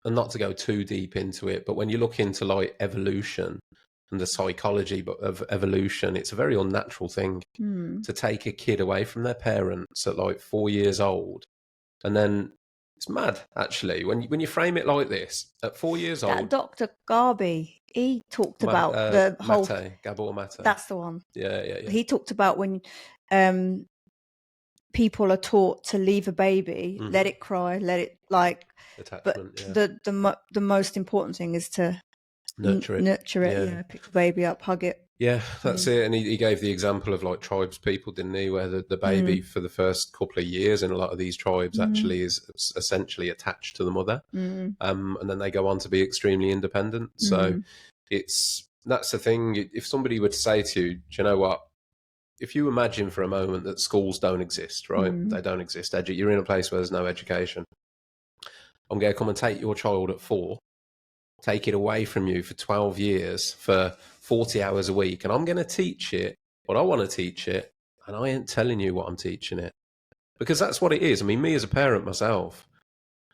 not to go too deep into it, but when you look into like evolution and the psychology of evolution, it's a very unnatural thing to take a kid away from their parents at like 4 years old. And then it's mad, actually, when you frame it like this. At 4 years old, Dr. Garby, he talked about the whole Gabor Mate. That's the one. Yeah. He talked about when people are taught to leave a baby, let it cry, let it attachment. But the most important thing is to nurture it. Nurture it. Yeah, pick the baby up, hug it. Yeah, that's it. And he gave the example of like tribes people, didn't he? Where the baby for the first couple of years in a lot of these tribes actually is essentially attached to the mother. And then they go on to be extremely independent. So that's the thing. If somebody were to say to you, do you know what? If you imagine for a moment that schools don't exist, right? They don't exist. You're in a place where there's no education. I'm going to come and take your child at 4, take it away from you for 12 years for 40 hours a week, and I'm going to teach it what I want to teach it, and I ain't telling you what I'm teaching it. Because that's what it is. I mean, me as a parent myself,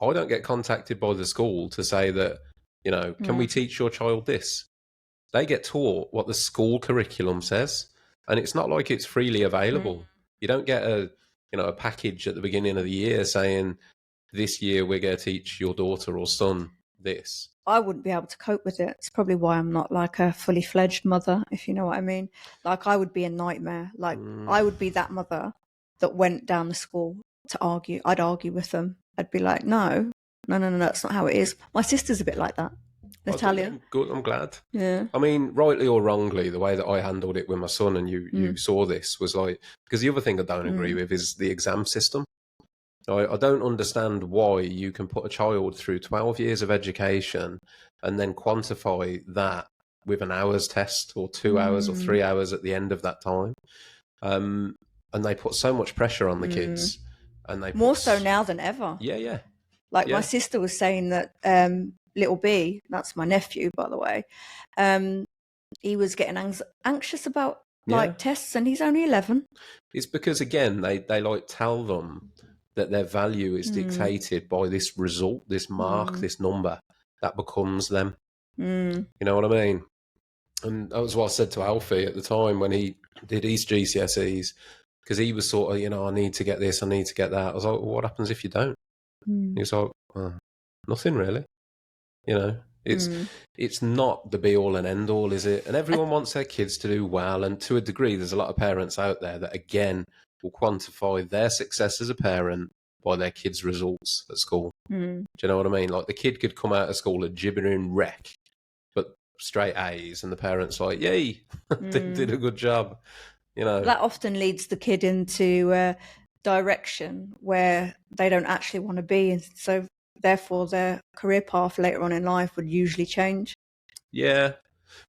I don't get contacted by the school to say that, can we teach your child this? They get taught what the school curriculum says, and it's not like it's freely available. You don't get a package at the beginning of the year saying, this year we're going to teach your daughter or son this. I wouldn't be able to cope with it. It's probably why I'm not like a fully fledged mother, if you know what I mean. Like, I would be a nightmare. Like, I would be that mother that went down the school to argue. I'd argue with them. I'd be like, no, that's not how it is. My sister's a bit like that. Natalia. Good, I'm glad. Yeah. I mean, rightly or wrongly, the way that I handled it with my son, and you saw this, was like, because the other thing I don't agree with is the exam system. I don't understand why you can put a child through 12 years of education and then quantify that with an hour's test or 2 hours or 3 hours at the end of that time. And they put so much pressure on the kids. And they more so now than ever. Yeah. Like my sister was saying that little B, that's my nephew, by the way, he was getting anxious about tests, and he's only 11. It's because, again, they like tell them that their value is dictated by this result, this mark, this number that becomes them. You know what I mean? And that was what I said to Alfie at the time when he did his GCSEs, because he was sort of, I need to get this, I need to get that. I was like, well, what happens if you don't? He was like, nothing really. It's not the be all and end all, is it? And everyone wants their kids to do well. And to a degree, there's a lot of parents out there that, again, will quantify their success as a parent by their kids' results at school. Do you know what I mean? Like, the kid could come out of school a gibbering wreck, but straight A's, and the parents like, yay, they did a good job. That often leads the kid into a direction where they don't actually want to be, and so therefore their career path later on in life would usually change. Yeah.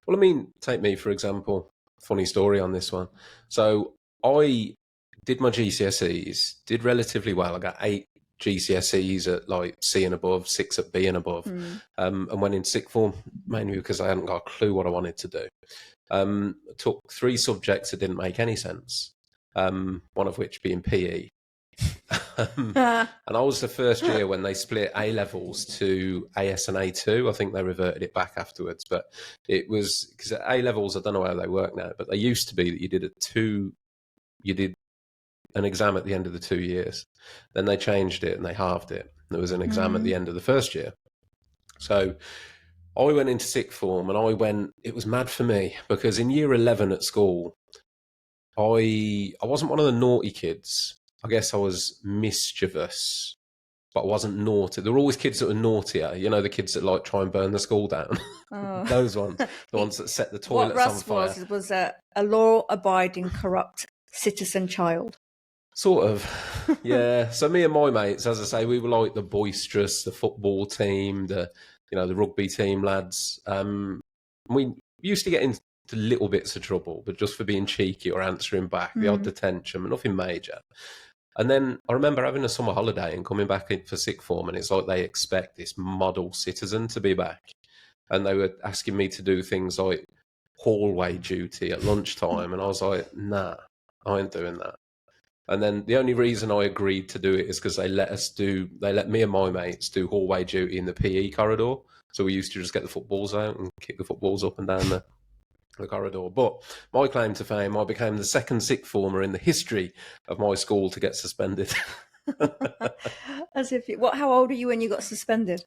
Well, I mean, take me, for example. Funny story on this one. So I did my GCSEs, did relatively well. I got 8 GCSEs at like C and above, 6 at B and above, and went in sixth form, mainly because I hadn't got a clue what I wanted to do. Took 3 subjects that didn't make any sense, one of which being PE. And I was the first year when they split A-levels to AS and A2. I think they reverted it back afterwards, but it was because at A-levels, I don't know how they work now, but they used to be that you did an exam at the end of the 2 years. Then they changed it and they halved it. There was an exam at the end of the first year. So I went into sixth form, and it was mad for me because in year 11 at school, I wasn't one of the naughty kids. I guess I was mischievous, but I wasn't naughty. There were always kids that were naughtier. The kids that like try and burn the school down. Those ones, the ones that set the toilets on fire. Was a law-abiding, corrupt citizen child. Sort of, yeah. So me and my mates, as I say, we were like the boisterous, the football team, the rugby team lads. We used to get into little bits of trouble, but just for being cheeky or answering back, the odd detention, but nothing major. And then I remember having a summer holiday and coming back in for sixth form, and it's like they expect this model citizen to be back. And they were asking me to do things like hallway duty at lunchtime, and I was like, nah, I ain't doing that. And then the only reason I agreed to do it is because they let me and my mates do hallway duty in the PE corridor. So we used to just get the footballs out and kick the footballs up and down the corridor. But my claim to fame, I became the second sixth former in the history of my school to get suspended. As if how old were you when you got suspended?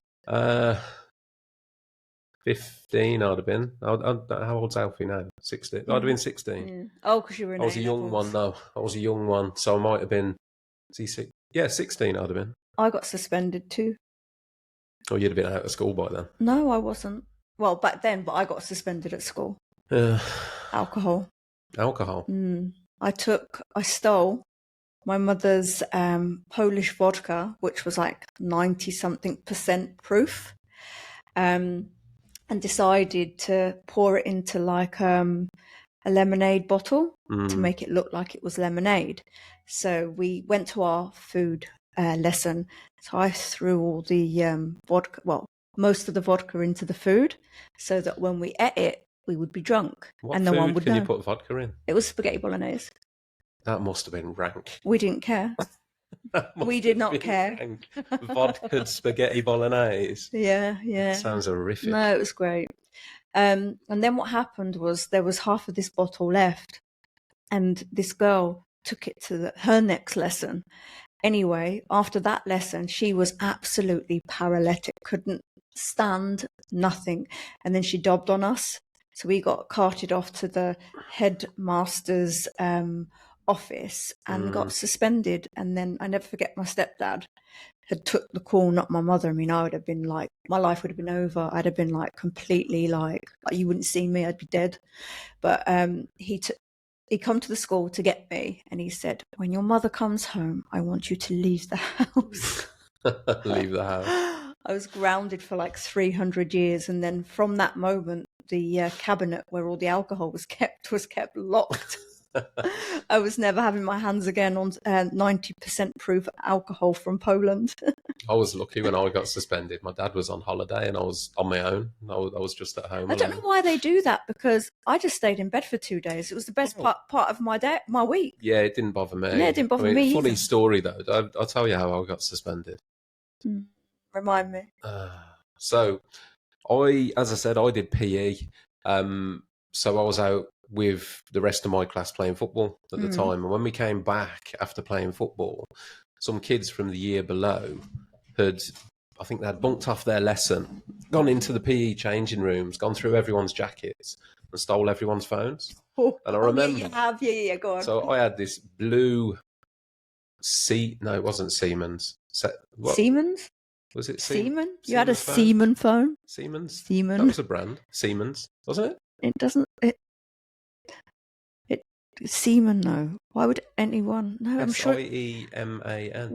15 I'd have been. How old's Alfie now? 16. I'd have been 16. Yeah. Oh, because you were in I was a young one, though. I was a young one, so I might have been... Is he 6? Yeah, 16 I'd have been. I got suspended too. Oh, you'd have been out of school by then. No, I wasn't. well, back then, but I got suspended at school. Alcohol. Alcohol. I stole my mother's Polish vodka, which was like 90-something% proof, and decided to pour it into like a lemonade bottle to make it look like it was lemonade. So we went to our food lesson. So I threw all the vodka, well, most of the vodka into the food so that when we ate it, we would be drunk. What and no food one would can know. you put vodka in? It was spaghetti bolognese. That must have been rank. We didn't care. We did not care. Rank. Vodka spaghetti bolognese. Yeah. Sounds horrific. No, it was great. And then what happened was there was half of this bottle left, and this girl took it to her next lesson. Anyway, after that lesson, she was absolutely paralytic, couldn't stand nothing. And then she dobbed on us. So we got carted off to the headmaster's office and got suspended. And then I never forget, my stepdad had took the call, not my mother. I mean, I would have been like, my life would have been over. I'd have been like completely like you wouldn't see me, I'd be dead. But he come to the school to get me, and he said, when your mother comes home, I want you to leave the house. Leave the house. I was grounded for like 300 years. And then from that moment, the cabinet where all the alcohol was kept locked. I was never having my hands again on 90% proof alcohol from Poland. I was lucky when I got suspended. My dad was on holiday and I was on my own. I was just at home. I don't know why they do that, because I just stayed in bed for 2 days. It was the best part of my day, my week. Yeah, it didn't bother me. Yeah, it didn't bother me Funny either. story though. I'll tell you how I got suspended. Remind me. So, as I said, I did PE. So I was out with the rest of my class playing football at the time. And when we came back after playing football, some kids from the year below I think they'd bunked off their lesson, gone into the PE changing rooms, gone through everyone's jackets and stole everyone's phones. And I remember... Yeah, you have. Yeah, go on. So I had this blue... No, it wasn't Siemens. Siemens? Was it Siemens? You had a phone? Siemens phone? Siemens? Siemens. That was a brand. Siemens, wasn't it? It doesn't... Seaman, no. Why would anyone? No, I'm sure. Sieman.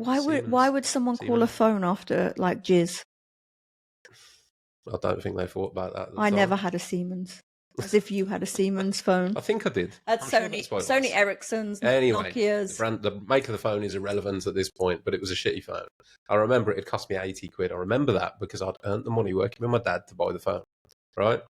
Why would someone call a phone after like jizz? I don't think they thought about that. I never had a Siemens. As if you had a Siemens phone. I think I did. That's Sony Ericsson's, anyway, Nokia's. The make of the phone is irrelevant at this point, but it was a shitty phone. I remember it cost me 80 quid. I remember that because I'd earned the money working with my dad to buy the phone, right?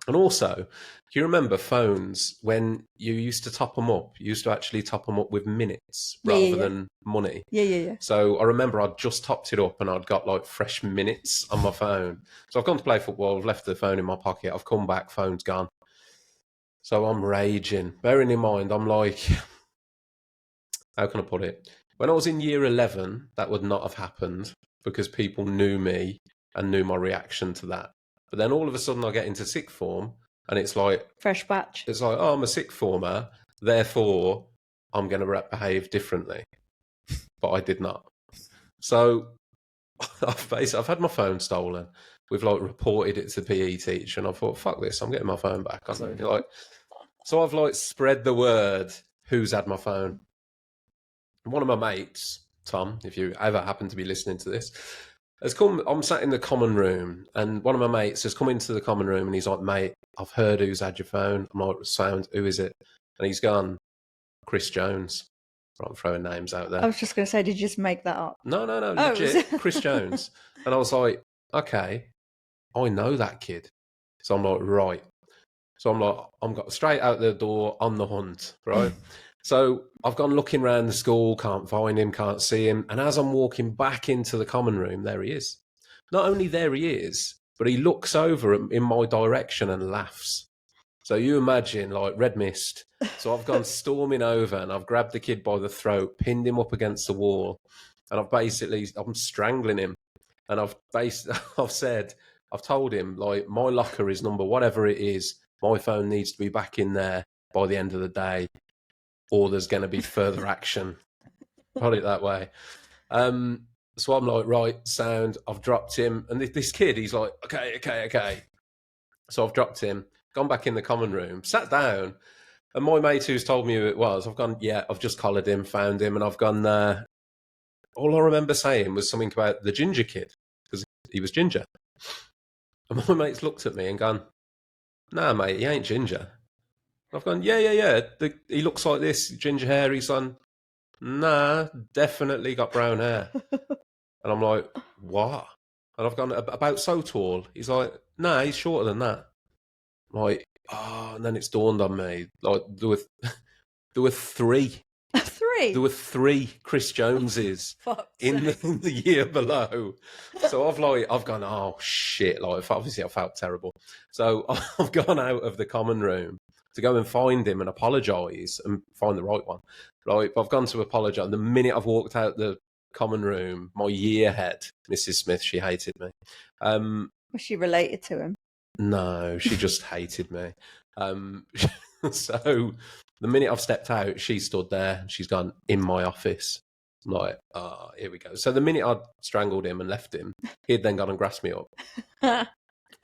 And also, do you remember phones when you used to top them up? You used to actually top them up with minutes rather than money. Yeah. So I remember I'd just topped it up and I'd got like fresh minutes on my phone. So I've gone to play football, I've left the phone in my pocket, I've come back, phone's gone. So I'm raging. Bearing in mind, I'm like, how can I put it? When I was in year 11, that would not have happened because people knew me and knew my reaction to that. But then all of a sudden I get into sixth form and it's like... Fresh batch. It's like, oh, I'm a sixth former, therefore I'm going to behave differently. But I did not. So I've had my phone stolen. We've like reported it to the PE teacher and I thought, fuck this, I'm getting my phone back. So I've like spread the word who's had my phone. One of my mates, Tom, if you ever happen to be listening to this, I'm sat in the common room and one of my mates has come into the common room and he's like, mate, I've heard who's had your phone. I'm like, sound, who is it? And he's gone, Chris Jones. I'm throwing names out there. I was just going to say, did you just make that up? No, legit, Chris Jones. And I was like, okay, I know that kid. So I'm like, right. So I'm like, I'm got straight out the door on the hunt, right? So I've gone looking around the school, can't find him, can't see him. And as I'm walking back into the common room, there he is. Not only there he is, but he looks over in my direction and laughs. So you imagine, like, red mist. So I've gone storming over and I've grabbed the kid by the throat, pinned him up against the wall. And I'm strangling him. And I've told him, like, my locker is number whatever it is. My phone needs to be back in there by the end of the day. Or there's going to be further action. Put it that way. So I'm like, right, sound. I've dropped him. And this kid, he's like, okay. So I've dropped him, gone back in the common room, sat down, and my mate who's told me who it was, I've gone, yeah, I've just collared him, found him, and I've gone, all I remember saying was something about the ginger kid, because he was ginger. And my mate's looked at me and gone, nah, mate, he ain't ginger. I've gone, yeah. He looks like this, ginger hair. He's gone, nah, definitely got brown hair. And I'm like, what? And I've gone, about so tall. He's like, nah, he's shorter than that. I'm like, oh, and then it's dawned on me. Like, there were three. Three? There were three Chris Joneses in the year below. So I've gone, oh, shit. Like, obviously, I felt terrible. So I've gone out of the common room to go and find him and apologise and find the right one. Right, but I've gone to apologise. And the minute I've walked out the common room, my year head, Mrs. Smith, she hated me. Was she related to him? No, she just hated me. So the minute I've stepped out, she stood there and she's gone, in my office. I'm like, here we go. So the minute I'd strangled him and left him, he'd then gone and grasped me up.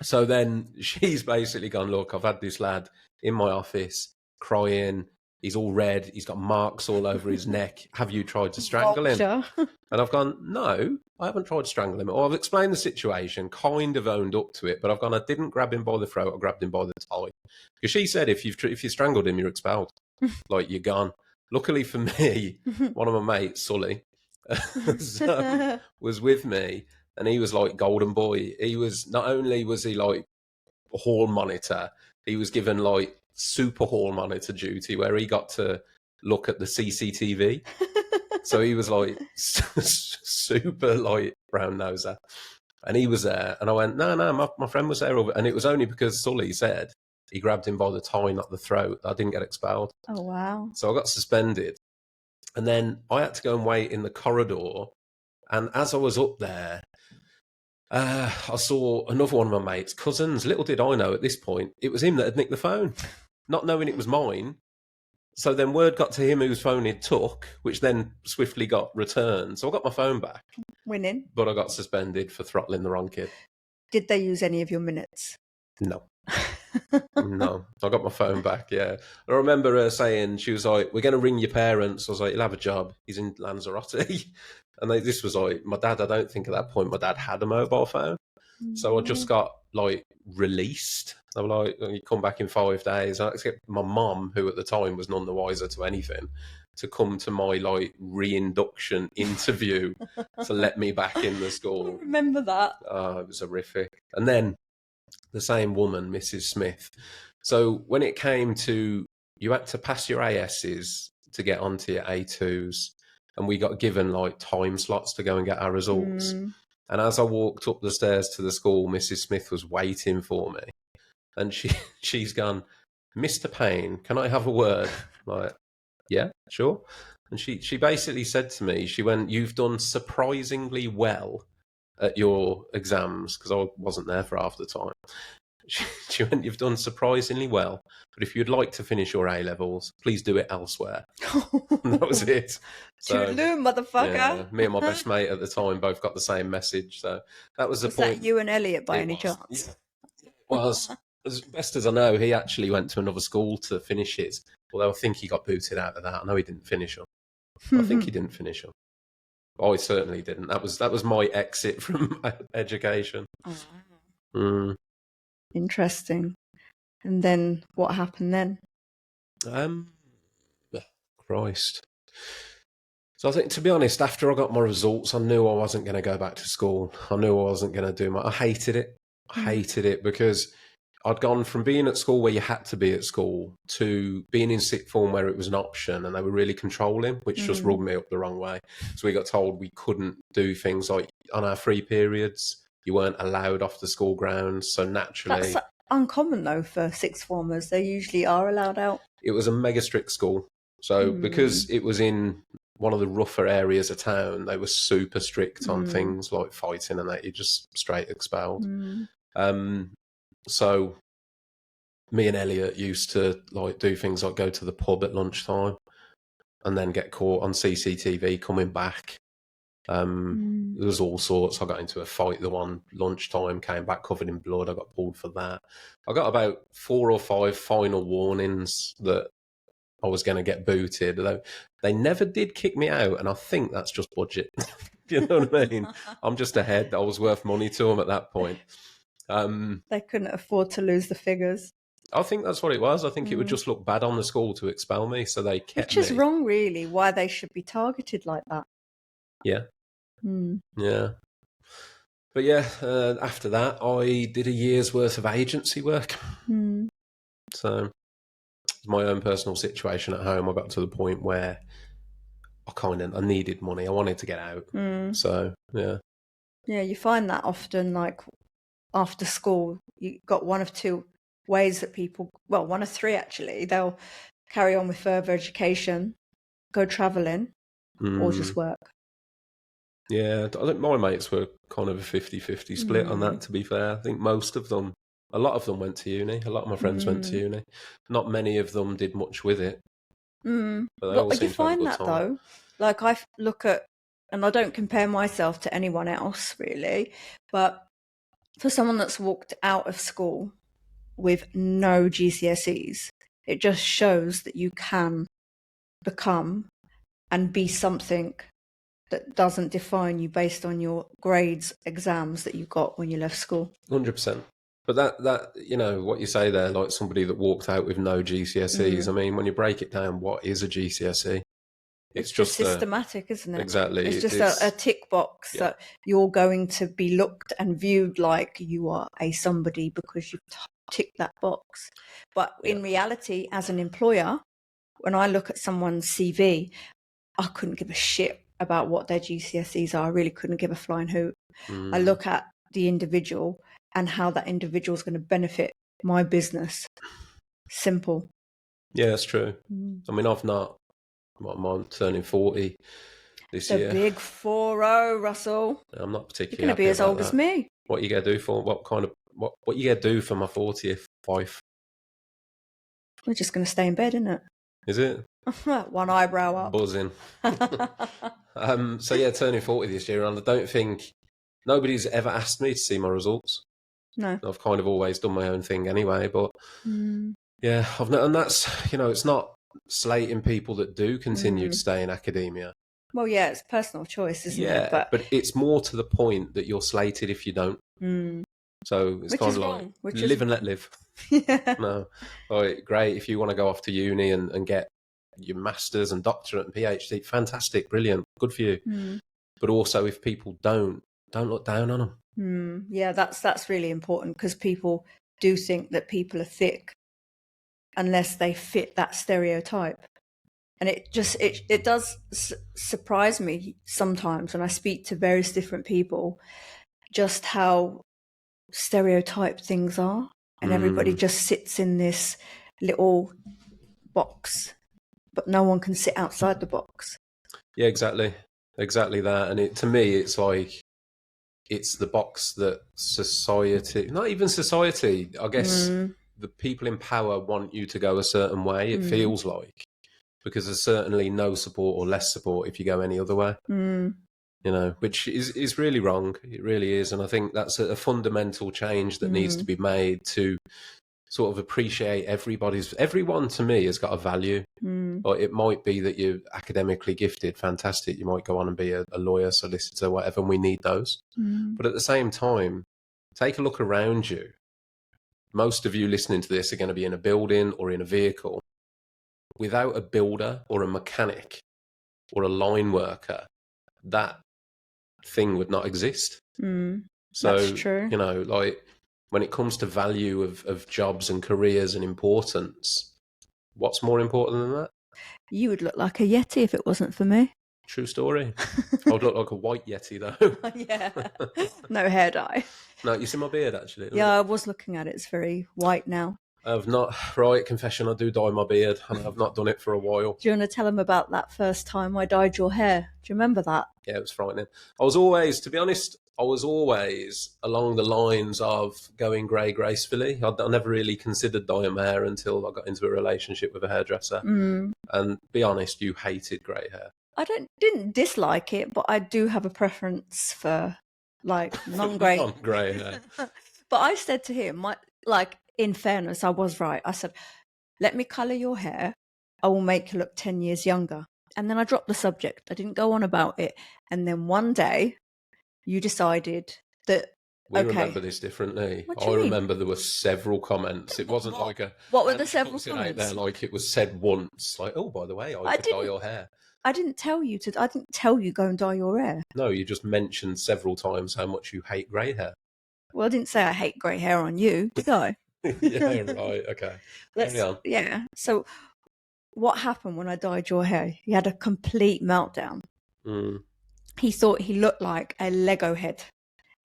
So then she's basically gone, look, I've had this lad in my office crying. He's all red. He's got marks all over his neck. Have you tried to strangle him? And I've gone, no, I haven't tried to strangle him. Or I've explained the situation, kind of owned up to it, but I've gone, I didn't grab him by the throat. I grabbed him by the tie. Because she said, if you strangled him, you're expelled. Like, you're gone. Luckily for me, one of my mates, Sully, was with me, and he was like golden boy. He was, not only was he like a hall monitor, he was given like super hall monitor duty where he got to look at the CCTV. So he was like super like brown noser, and he was there, and I went, no, my friend was there, and it was only because Sully said he grabbed him by the tie, not the throat, that I didn't get expelled. Oh wow! So I got suspended, and then I had to go and wait in the corridor, and as I was up there, I saw another one of my mates' cousins. Little did I know at this point, it was him that had nicked the phone, not knowing it was mine. So then word got to him whose phone he'd took, which then swiftly got returned. So I got my phone back. Winning. But I got suspended for throttling the wrong kid. Did they use any of your minutes? No. No. I got my phone back, yeah. I remember her saying, she was like, we're going to ring your parents. I was like, you'll have a job. He's in Lanzarote. And this was like, my dad, I don't think at that point my dad had a mobile phone. So I just got like released. They were like, you come back in 5 days. I had to get my mum, who at the time was none the wiser to anything, to come to my like reinduction interview to let me back in the school. I remember that. It was horrific. And then the same woman, Mrs. Smith. So when it came to, you had to pass your ASs to get onto your A2s, and we got given like time slots to go and get our results. And as I walked up the stairs to the school, Mrs. Smith was waiting for me. And she's gone, Mr. Payne, can I have a word? I'm like, yeah, sure. And she basically said to me, she went, you've done surprisingly well at your exams, because I wasn't there for half the time. She went, you've done surprisingly well, but if you'd like to finish your A-levels, please do it elsewhere. And that was it. So, toodaloo, motherfucker. Yeah, me and my best mate at the time both got the same message. So that was the point. Was that you and Elliot by any chance? Yeah, it was. As best as I know, he actually went to another school to finish his, although I think he got booted out of that. I know he didn't finish them. I think he didn't finish them. I certainly didn't. That was my exit from education. Oh. Interesting. And then what happened then? Christ. So I think, to be honest, after I got my results, I knew I wasn't going to go back to school. I knew I wasn't going to do I hated it. I hated it because I'd gone from being at school where you had to be at school to being in sixth form where it was an option, and they were really controlling, which just rubbed me up the wrong way. So we got told we couldn't do things like on our free periods. You weren't allowed off the school grounds. So naturally... That's uncommon though for sixth formers. They usually are allowed out. It was a mega strict school. So because it was in one of the rougher areas of town, they were super strict on things like fighting and that. You just straight expelled. So me and Elliot used to like do things like go to the pub at lunchtime and then get caught on CCTV coming back There was all sorts. I got into a fight the one lunchtime, came back covered in blood. I got pulled for that. I got about 4 or 5 final warnings that I was going to get booted. Although they never did kick me out, and I think that's just budget. You know what I mean? I'm just ahead. I was worth money to them at that point. They couldn't afford to lose the figures. I think that's what it was. I think it would just look bad on the school to expel me, so they kept Which is me. wrong, really, why they should be targeted like that. Yeah. Yeah. But yeah, after that, I did a year's worth of agency work. So my own personal situation at home, I got to the point where I needed money. I wanted to get out. So, yeah. Yeah, you find that often, like, after school, you got one of two ways that people, well, one of three actually, they'll carry on with further education, go travelling, or just work. Yeah, I think my mates were kind of a 50-50 split on that, to be fair. I think most of them, a lot of them went to uni. A lot of my friends went to uni. Not many of them did much with it. But they all But you seemed to have a find good that time. though, like I look at, and I don't compare myself to anyone else really, but for someone that's walked out of school with no GCSEs, it just shows that you can become and be something that doesn't define you based on your grades, exams that you got when you left school. 100%. But that you know, what you say there, like somebody that walked out with no GCSEs, I mean, when you break it down, what is a GCSE? It's just systematic, isn't it? Exactly. It's just a tick box that you're going to be looked and viewed like you are a somebody because you've ticked that box. But in reality, as an employer, when I look at someone's CV, I couldn't give a shit about what their GCSEs are. I really couldn't give a flying hoot. I look at the individual and how that individual is going to benefit my business. Simple. Yeah, that's true. I mean, I'm turning 40 this year. The big 40, Russell. I'm not particularly You're going to be as old as me. What you going to do for what you going to do for my 40th wife? We're just going to stay in bed, isn't it? Is it? One eyebrow up. Buzzing. So yeah, turning 40 this year, and I don't think nobody's ever asked me to see my results. No. I've kind of always done my own thing anyway, but yeah, and that's, you know, it's not slating people that do continue to stay in academia. Well, yeah, it's personal choice, isn't it? But it's more to the point that you're slated if you don't. So it's kind of like live and let live. Yeah. No, great. If you want to go off to uni and get your master's and doctorate and PhD, fantastic, brilliant, good for you. But also, if people don't look down on them. Yeah, that's really important, because people do think that people are thick unless they fit that stereotype. And it does surprise me sometimes when I speak to various different people, just how stereotyped things are. And everybody just sits in this little box, but no one can sit outside the box. Yeah, exactly that. And to me, it's like, it's the box that society, not even society, I guess the people in power want you to go a certain way, it feels like, because there's certainly no support or less support if you go any other way. You know, which is really wrong. It really is. And I think that's a fundamental change that needs to be made to sort of appreciate everyone to me has got a value. Or it might be that you're academically gifted, fantastic. You might go on and be a lawyer, solicitor, whatever, and we need those. But at the same time, take a look around you. Most of you listening to this are going to be in a building or in a vehicle. Without a builder or a mechanic or a line worker, that thing would not exist. So, that's true. You know, like when it comes to value of jobs and careers and importance, what's more important than that? You would look like a Yeti if it wasn't for me. True story. I would look like a white Yeti though. Yeah. No hair dye. No, you see my beard actually? Yeah, I was looking at it. It's very white now. I've not, confession, I do dye my beard, and I've not done it for a while. Do you want to tell them about that first time I dyed your hair? Do you remember that? Yeah, it was frightening. To be honest, I was always along the lines of going grey gracefully. I never really considered dyeing my hair until I got into a relationship with a hairdresser. And be honest, you hated grey hair. didn't dislike it, but I do have a preference for like non-grey. Non-grey hair. But I said to him, like, in fairness, I was right. I said, let me colour your hair. I will make you look 10 years younger. And then I dropped the subject. I didn't go on about it. And then one day you decided that, We okay. remember this differently. What do you mean? remember there were several comments. It wasn't like a... What were the several Out comments? there, like it was said once, like, oh, by the way, I could dye your hair. I didn't tell you go and dye your hair. No, you just mentioned several times how much you hate grey hair. Well, I didn't say I hate grey hair on you, did I? Yeah, right, okay. Yeah. So what happened when I dyed your hair? He had a complete meltdown. He thought he looked like a Lego head.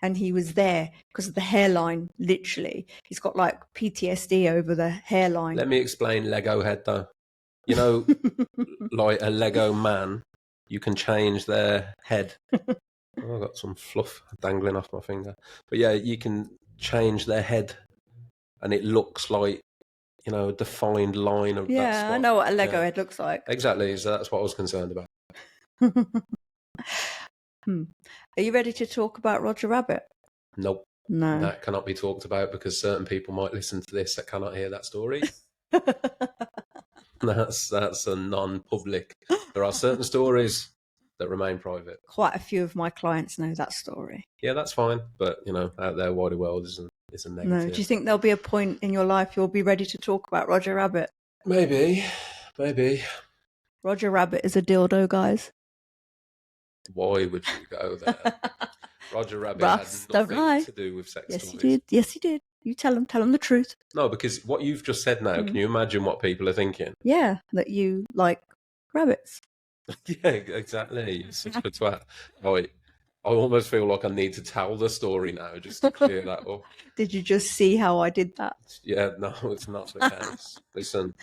And he was there because of the hairline, literally. He's got like PTSD over the hairline. Let me explain Lego head, though. You know, like a Lego man, you can change their head. Oh, I've got some fluff dangling off my finger. But yeah, you can change their head and it looks like, you know, a defined line of that spot. I know what a Lego head looks like. Exactly, so that's what I was concerned about. Are you ready to talk about Roger Rabbit? Nope. No. That cannot be talked about because certain people might listen to this that cannot hear that story. That's a non-public. There are certain stories that remain private. Quite a few of my clients know that story. Yeah, that's fine. But, you know, out there, wider world isn't negative. No. Do you think there'll be a point in your life you'll be ready to talk about Roger Rabbit? Maybe. Roger Rabbit is a dildo, guys. Why would you go there? Roger Rabbit Russ, had nothing to do with sex toys. Yes, he did. Yes, he did. You tell him the truth. No, because what you've just said now, can you imagine what people are thinking? Yeah, that you like rabbits. Yeah, exactly. You're such a twat. Right. I almost feel like I need to tell the story now just to clear that up. Did you just see how I did that? Yeah, no, it's not the case. Listen,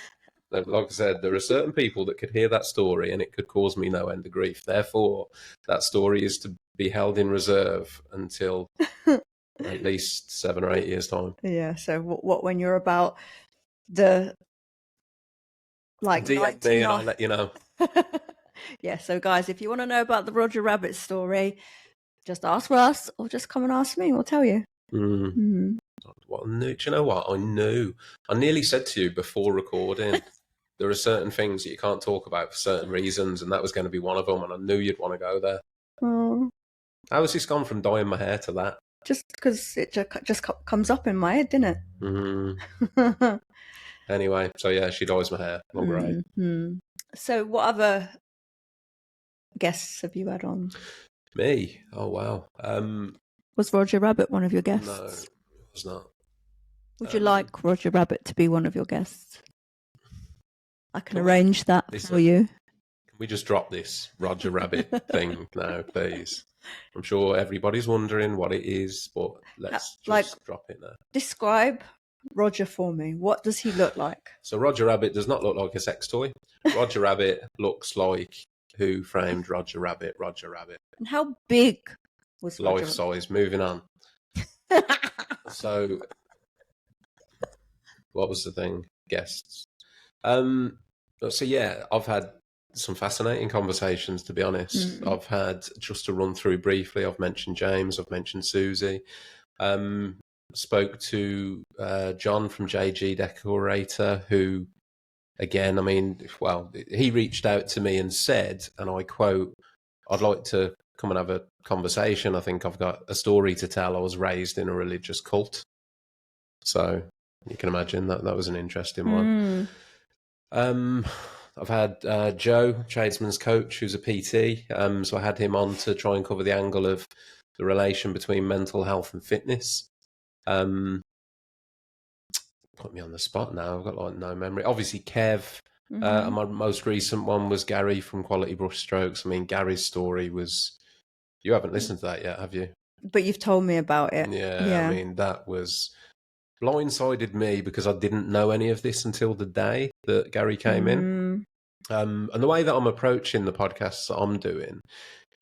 like I said, there are certain people that could hear that story and it could cause me no end of grief. Therefore, that story is to be held in reserve until at least 7 or 8 years' time. Yeah, so what when you're about the... like DM me and I'll let you know. Yeah, so guys, if you want to know about the Roger Rabbit story, just ask Russ or just come and ask me. We'll tell you. Well, do you know what? I knew. I nearly said to you before recording, there are certain things that you can't talk about for certain reasons, and that was going to be one of them, and I knew you'd want to go there. Oh. How has this gone from dyeing my hair to that? Just because it just comes up in my head, didn't it? Anyway, so yeah, she dyes my hair. Not great. So what other guests have you had on? Me? Oh, wow. Was Roger Rabbit one of your guests? No, it was not. Would you like Roger Rabbit to be one of your guests? I can arrange that for you. Can we just drop this Roger Rabbit thing now, please? I'm sure everybody's wondering what it is, but let's just drop it now. Describe Roger for me. What does he look like? So Roger Rabbit does not look like a sex toy. Roger Rabbit looks like Who Framed Roger Rabbit, Roger Rabbit. And how big was Roger? Life size. Moving on. So, what was the thing? Guests. So yeah, I've had some fascinating conversations, to be honest. I've had, just to run through briefly, I've mentioned James, I've mentioned Susie. Spoke to John from JG Decorator, who, again, I mean, well, he reached out to me and said, and I quote, "I'd like to come and have a conversation. I think I've got a story to tell. I was raised in a religious cult." So you can imagine that was an interesting one. I've had Joe, tradesman's coach, who's a PT. So I had him on to try and cover the angle of the relation between mental health and fitness. Put me on the spot now. I've got like no memory. Obviously, Kev. And my most recent one was Gary from Quality Brushstrokes. I mean, Gary's story was... You haven't listened to that yet, have you? But you've told me about it. Yeah. I mean, that was... blindsided me because I didn't know any of this until the day that Gary came in. And the way that I'm approaching the podcasts that I'm doing,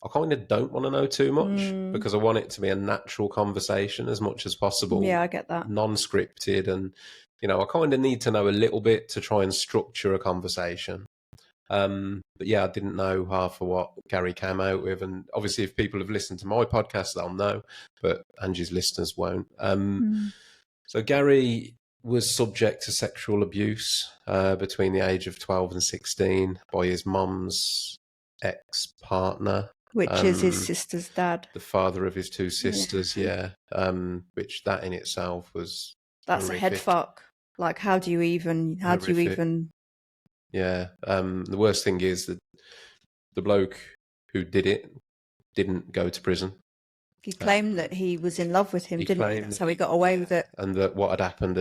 I kind of don't want to know too much because I want it to be a natural conversation as much as possible. Yeah, I get that. Non-scripted, and, you know, I kind of need to know a little bit to try and structure a conversation. But yeah, I didn't know half of what Gary came out with. And obviously, if people have listened to my podcast, they'll know, but Angie's listeners won't. So Gary was subject to sexual abuse between the age of 12 and 16 by his mum's ex-partner. Which is his sister's dad. The father of his two sisters, which that in itself was That's horrific. A head fuck. Like, how do you even... Yeah. The worst thing is that the bloke who did it didn't go to prison. He claimed that he was in love with him, didn't he? That's how he got away with it. And that what had happened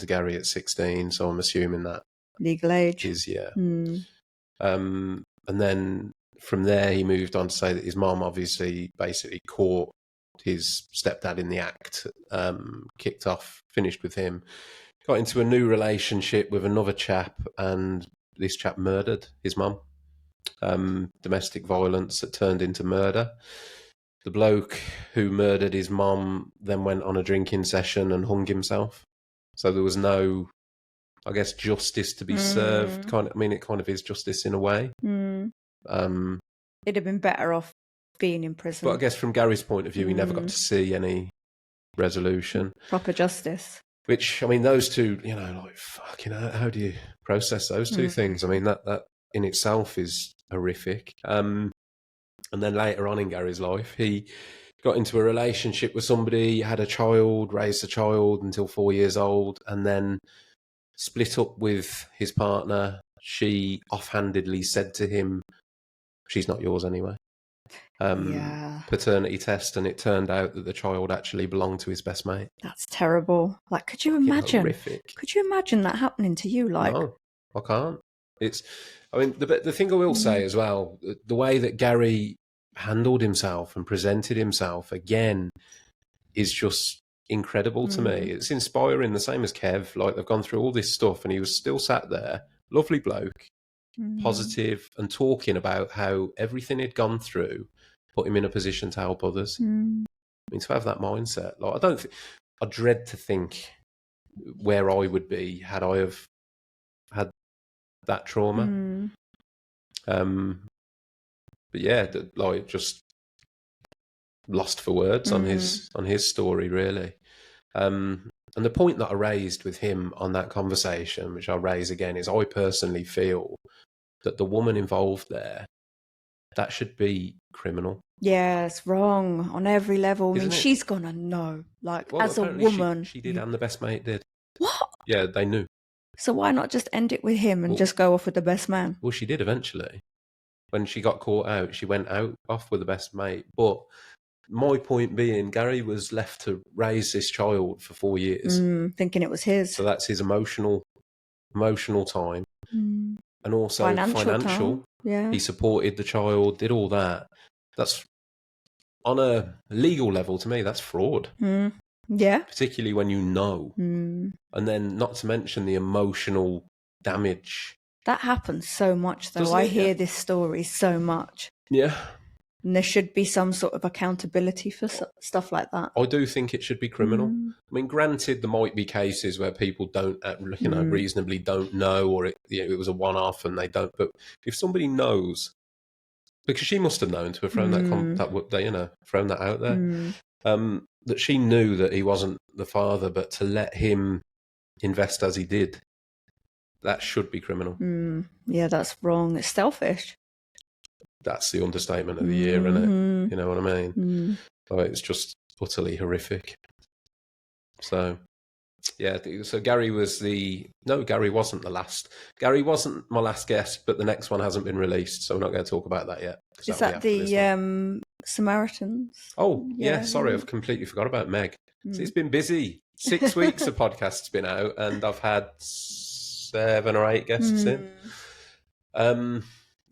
to Gary at 16, so I'm assuming that legal age is, and then from there he moved on to say that his mom obviously basically caught his stepdad in the act, kicked off, finished with him, got into a new relationship with another chap, and this chap murdered his mum. Domestic violence that turned into murder. The bloke who murdered his mum then went on a drinking session and hung himself. So there was no, I guess, justice to be served. It kind of is justice in a way. It'd have been better off being in prison. But I guess from Gary's point of view, he never got to see any resolution. Proper justice. Which, I mean, those two, like, fucking, how do you process those two things? I mean, that in itself is horrific. And then later on in Gary's life, he got into a relationship with somebody, had a child, raised a child until 4 years old, and then split up with his partner. She offhandedly said to him, "She's not yours anyway." Paternity test, and it turned out that the child actually belonged to his best mate. That's terrible. Like, could you imagine? Horrific. Could you imagine that happening to you? Like, no, I can't. The thing I will say as well, the way that Gary handled himself and presented himself again is just incredible to me. It's inspiring, the same as Kev. Like, they've gone through all this stuff and he was still sat there, lovely bloke, positive, and talking about how everything he'd gone through put him in a position to help others. I mean, to have that mindset, like, I dread to think where I would be had I have had that trauma. But yeah, like, just lost for words on his story, really. And the point that I raised with him on that conversation, which I'll raise again, is I personally feel that the woman involved there, that should be criminal. Yeah, it's wrong on every level. I mean, she's gonna know. Like, as a woman, she did, and the best mate did. What? Yeah, they knew. So why not just end it with him and just go off with the best man? Well, she did eventually. When she got caught out, she went off with the best mate. But my point being, Gary was left to raise this child for 4 years, thinking it was his. So that's his emotional time, and also financial. Yeah, he supported the child, did all that. That's, on a legal level, to me, that's fraud. Yeah, particularly when you know, and then not to mention the emotional damage. That happens so much, though. I hear this story so much. Yeah. And there should be some sort of accountability for stuff like that. I do think it should be criminal. I mean, granted, there might be cases where people don't, reasonably don't know, or it was a one-off and they don't. But if somebody knows, because she must have known to have thrown thrown that out there, that she knew that he wasn't the father, but to let him invest as he did, that should be criminal. Yeah, that's wrong. It's selfish. That's the understatement of the year, isn't it? You know what I mean? It's just utterly horrific. So, yeah. So Gary wasn't the last. Gary wasn't my last guest, but the next one hasn't been released, so we're not going to talk about that yet. Is that the Samaritans? Oh, yeah. Sorry, I've completely forgot about Meg. So it's been busy. 6 weeks of podcasts been out, and I've had 7 or 8 guests in.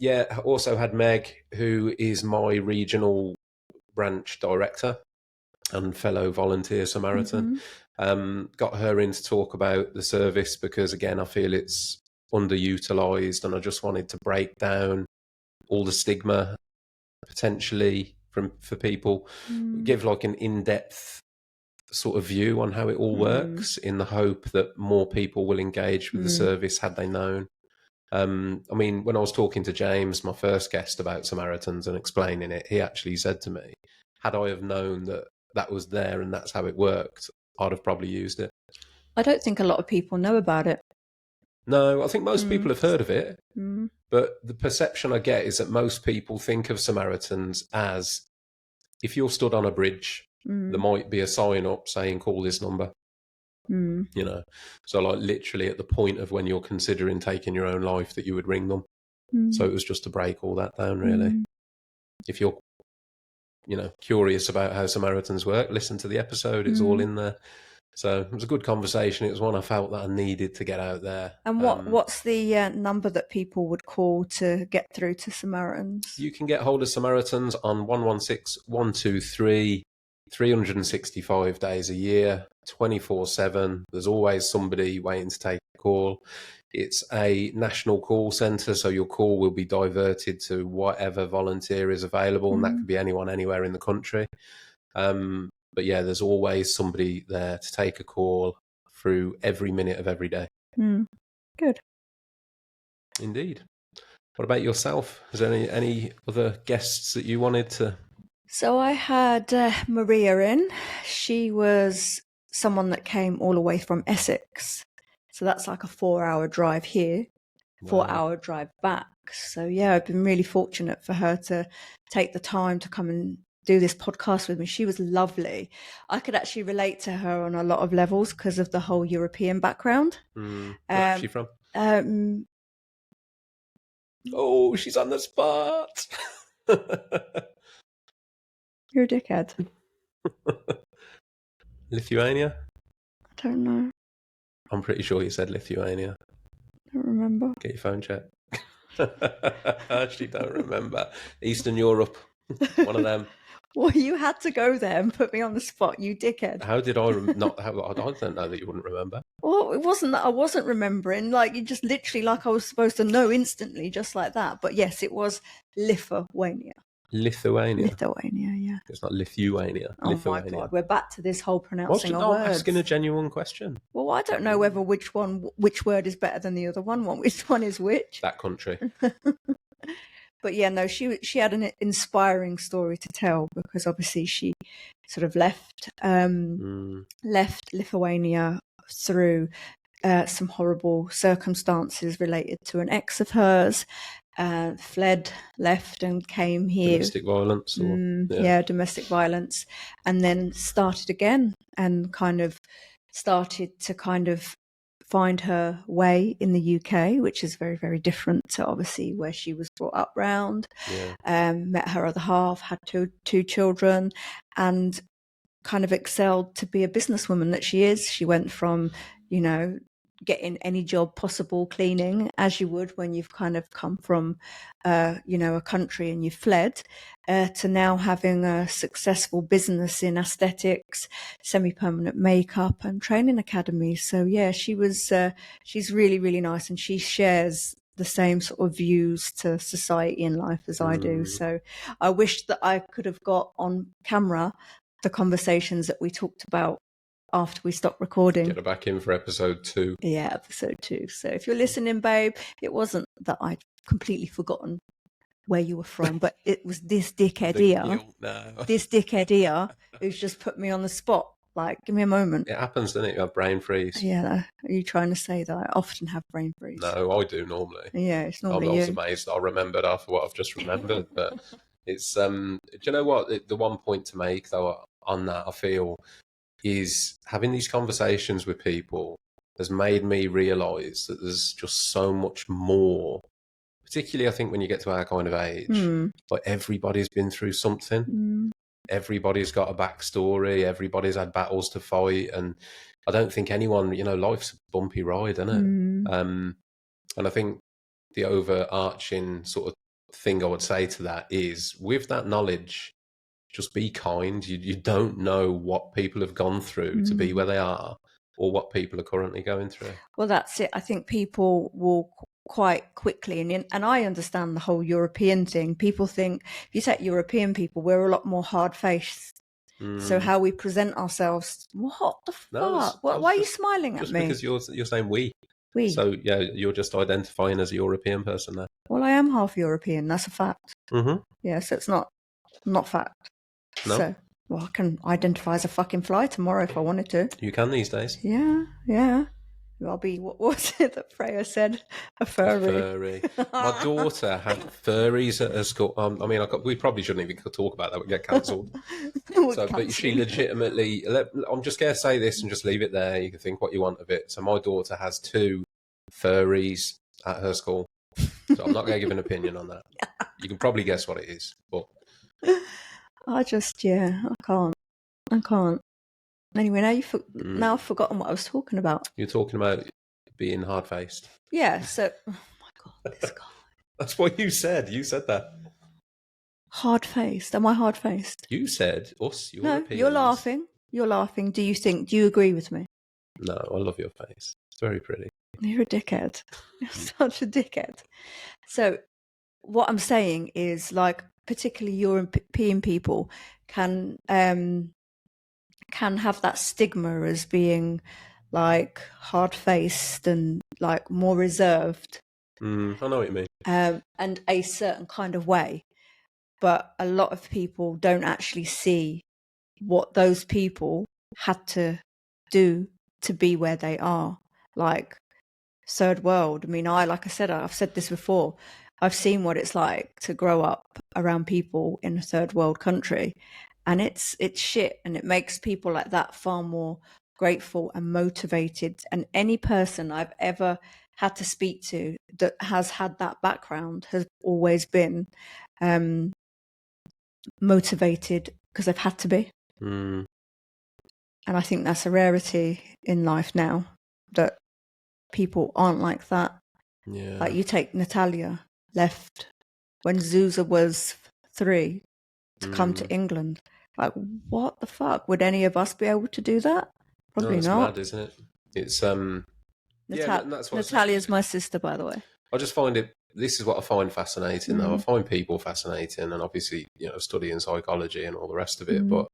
Yeah, I also had Meg, who is my regional branch director and fellow volunteer Samaritan. Got her in to talk about the service because, again, I feel it's underutilised, and I just wanted to break down all the stigma potentially for people, give like an in-depth sort of view on how it all works, in the hope that more people will engage with the service had they known. I mean, when I was talking to James, my first guest, about Samaritans and explaining it, he actually said to me, had I have known that that was there and that's how it worked, I'd have probably used it. I don't think a lot of people know about it. No, I think most people have heard of it, Mm. but the perception I get is that most people think of Samaritans as, if you're stood on a bridge, there might be a sign up saying, call this number. You know, so like literally at the point of when you're considering taking your own life, that you would ring them. So it was just to break all that down, really. If you're, curious about how Samaritans work, listen to the episode. It's all in there. So it was a good conversation. It was one I felt that I needed to get out there. And what's the number that people would call to get through to Samaritans? You can get hold of Samaritans on 116 123, 365 days a year, 24/7. There's always somebody waiting to take a call. It's a national call centre, so your call will be diverted to whatever volunteer is available, and that could be anyone anywhere in the country. But yeah, there's always somebody there to take a call through every minute of every day. Good. Indeed. What about yourself? Is there any other guests that you wanted to? So I had Maria in. She was someone that came all the way from Essex. So that's like a 4-hour drive here, 4-hour drive back. So yeah, I've been really fortunate for her to take the time to come and do this podcast with me. She was lovely. I could actually relate to her on a lot of levels because of the whole European background. Where's she from? Oh, she's on the spot. You're a dickhead. Lithuania? I don't know. I'm pretty sure you said Lithuania. I don't remember. Get your phone checked. I actually don't remember. Eastern Europe. One of them. Well, you had to go there and put me on the spot, you dickhead. How did I not? I don't know that you wouldn't remember. Well, it wasn't that I wasn't remembering. Like, you just literally, like I was supposed to know instantly, just like that. But yes, it was Lithuania. Lithuania, yeah. It's not Lithuania. Oh Lithuania. my God, we're back to this whole pronouncing of words. Asking a genuine question. Well, I don't know whether which word is better than the other one. Which one is which? That country. But yeah, no, she had an inspiring story to tell, because obviously she sort of left Lithuania through some horrible circumstances related to an ex of hers, left and came here. Domestic violence? Domestic violence. And then started again and started to find her way in the UK, which is very, very different to obviously where she was brought up round. Met her other half, had two children, and kind of excelled to be a businesswoman that she is. She went from, getting any job possible, cleaning, as you would when you've kind of come from, a country and you've fled, to now having a successful business in aesthetics, semi-permanent makeup and training academies. So yeah, she's really, really nice, and she shares the same sort of views to society and life as I do. So I wish that I could have got on camera the conversations that we talked about after we stopped recording. Get her back in for episode 2. Yeah, episode 2. So if you're listening, babe, it wasn't that I'd completely forgotten where you were from, but it was this dickhead here who's just put me on the spot. Like, give me a moment. It happens, doesn't it? You have brain freeze. Yeah, are you trying to say that I often have brain freeze? No, I do normally. Yeah, it's normally I was amazed I remembered after what I've just remembered. But it's, do you know what? The one point to make, though, on that, I feel, is having these conversations with people has made me realise that there's just so much more, particularly I think when you get to our kind of age. Like, everybody's been through something. Everybody's got a backstory. Everybody's had battles to fight. And I don't think anyone, life's a bumpy ride, isn't it? And I think the overarching sort of thing I would say to that is, with that knowledge, just be kind. You don't know what people have gone through to be where they are, or what people are currently going through. Well, that's it. I think people will quite quickly, and I understand the whole European thing. People think, if you take European people, we're a lot more hard-faced. So how we present ourselves, what the fuck? Why are you smiling at me? Just because you're saying we. We. So yeah, you're just identifying as a European person there. Well, I am half European. That's a fact. Mm-hmm. Yeah, so it's not fact. No, So, well, I can identify as a fucking fly tomorrow if I wanted to. you can these days. Yeah, yeah. I'll be, what was it that Freya said? A furry. Furry. My daughter had furries at her school. I mean, we probably shouldn't even talk about that. We get cancelled. But she legitimately. I'm just going to say this and just leave it there. You can think what you want of it. So my daughter has 2 furries at her school. So I'm not going to give an opinion on that. You can probably guess what it is, but I can't. Anyway, now I've forgotten what I was talking about. You're talking about being hard-faced. Yeah, so, oh my God, this guy. That's what you said. You said that. Hard-faced? Am I hard-faced? You said us, No, Europeans. you're laughing. Do you agree with me? No, I love your face. It's very pretty. You're a dickhead. You're such a dickhead. So what I'm saying is, like, particularly European people can have that stigma as being like hard-faced and like more reserved. I know what you mean. And a certain kind of way. But a lot of people don't actually see what those people had to do to be where they are. Like third world. I mean, like I said, I've said this before. I've seen what it's like to grow up around people in a third world country, and it's shit, and it makes people like that far more grateful and motivated. And any person I've ever had to speak to that has had that background has always been motivated because they've had to be. And I think that's a rarity in life now, that people aren't like that. Yeah. Like, you take Natalia, left when Zuza was 3 to come to England. Like, what the fuck? Would any of us be able to do that? Probably no, it's not. mad, isn't it? It's that's Natalia's my sister, by the way. I just find it. This is what I find fascinating, though. I find people fascinating, and obviously, studying psychology and all the rest of it. But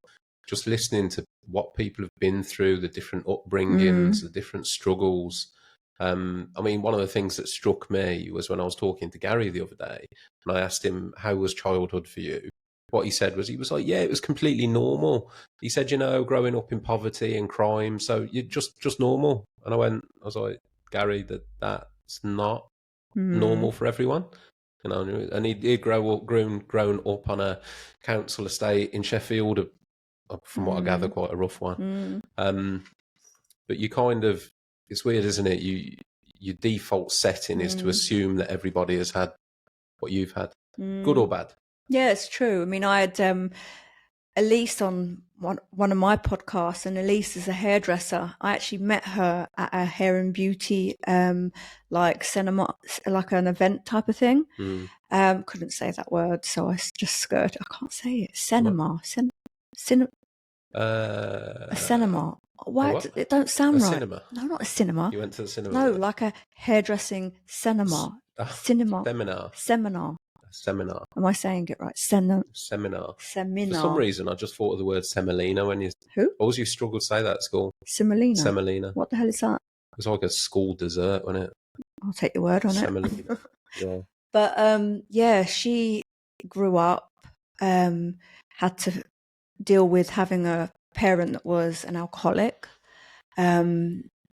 just listening to what people have been through, the different upbringings, the different struggles. I mean, one of the things that struck me was when I was talking to Gary the other day, and I asked him, "How was childhood for you?" What he said was, he was like, "Yeah, it was completely normal." He said, growing up in poverty and crime, so you just normal. And I was like, Gary, that's not normal for everyone, And he'd grown up on a council estate in Sheffield, from what I gather, quite a rough one. But you it's weird, isn't it? Your default setting is to assume that everybody has had what you've had, good or bad. Yeah, it's true. I mean, I had Elise on one of my podcasts, and Elise is a hairdresser. I actually met her at a hair and beauty like cinema, like an event type of thing. Couldn't say that word, so I just skirted. I can't say it. Cinema. A cinema. What? It don't sound right. Cinema. No, not a cinema. You went to the cinema? No, like a hairdressing cinema. Seminar. Seminar. Am I saying it right? Seminar. For some reason, I just thought of the word semolina when you. Who? Always you struggled to say that at school. Semolina. What the hell is that? It was like a school dessert, wasn't it? I'll take your word on Semolina. Yeah. But she grew up, had to deal with having a parent that was an alcoholic.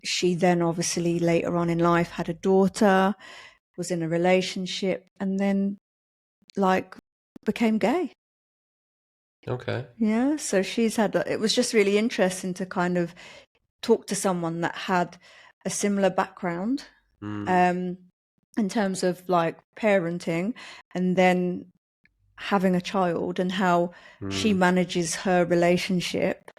She then obviously later on in life had a daughter, was in a relationship, and then became gay. Okay. Yeah, so she's had it was just really interesting to kind of talk to someone that had a similar background in terms of like parenting, and then having a child, and how she manages her relationship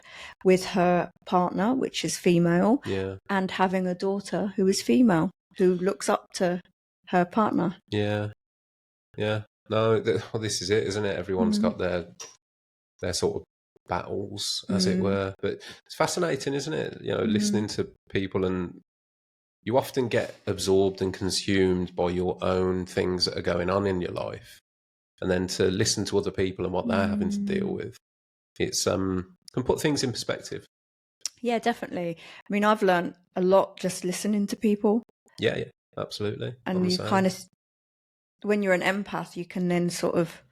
with her partner, which is female, and having a daughter who is female, who looks up to her partner. Yeah. No, this is it, isn't it? Everyone's got their sort of battles, as it were. But it's fascinating, isn't it? Listening to people, and you often get absorbed and consumed by your own things that are going on in your life, and then to listen to other people and what they're having to deal with, it's can put things in perspective. Yeah, definitely. I mean, I've learned a lot just listening to people. Yeah, absolutely. And you kind of, when you're an empath, you can then sort of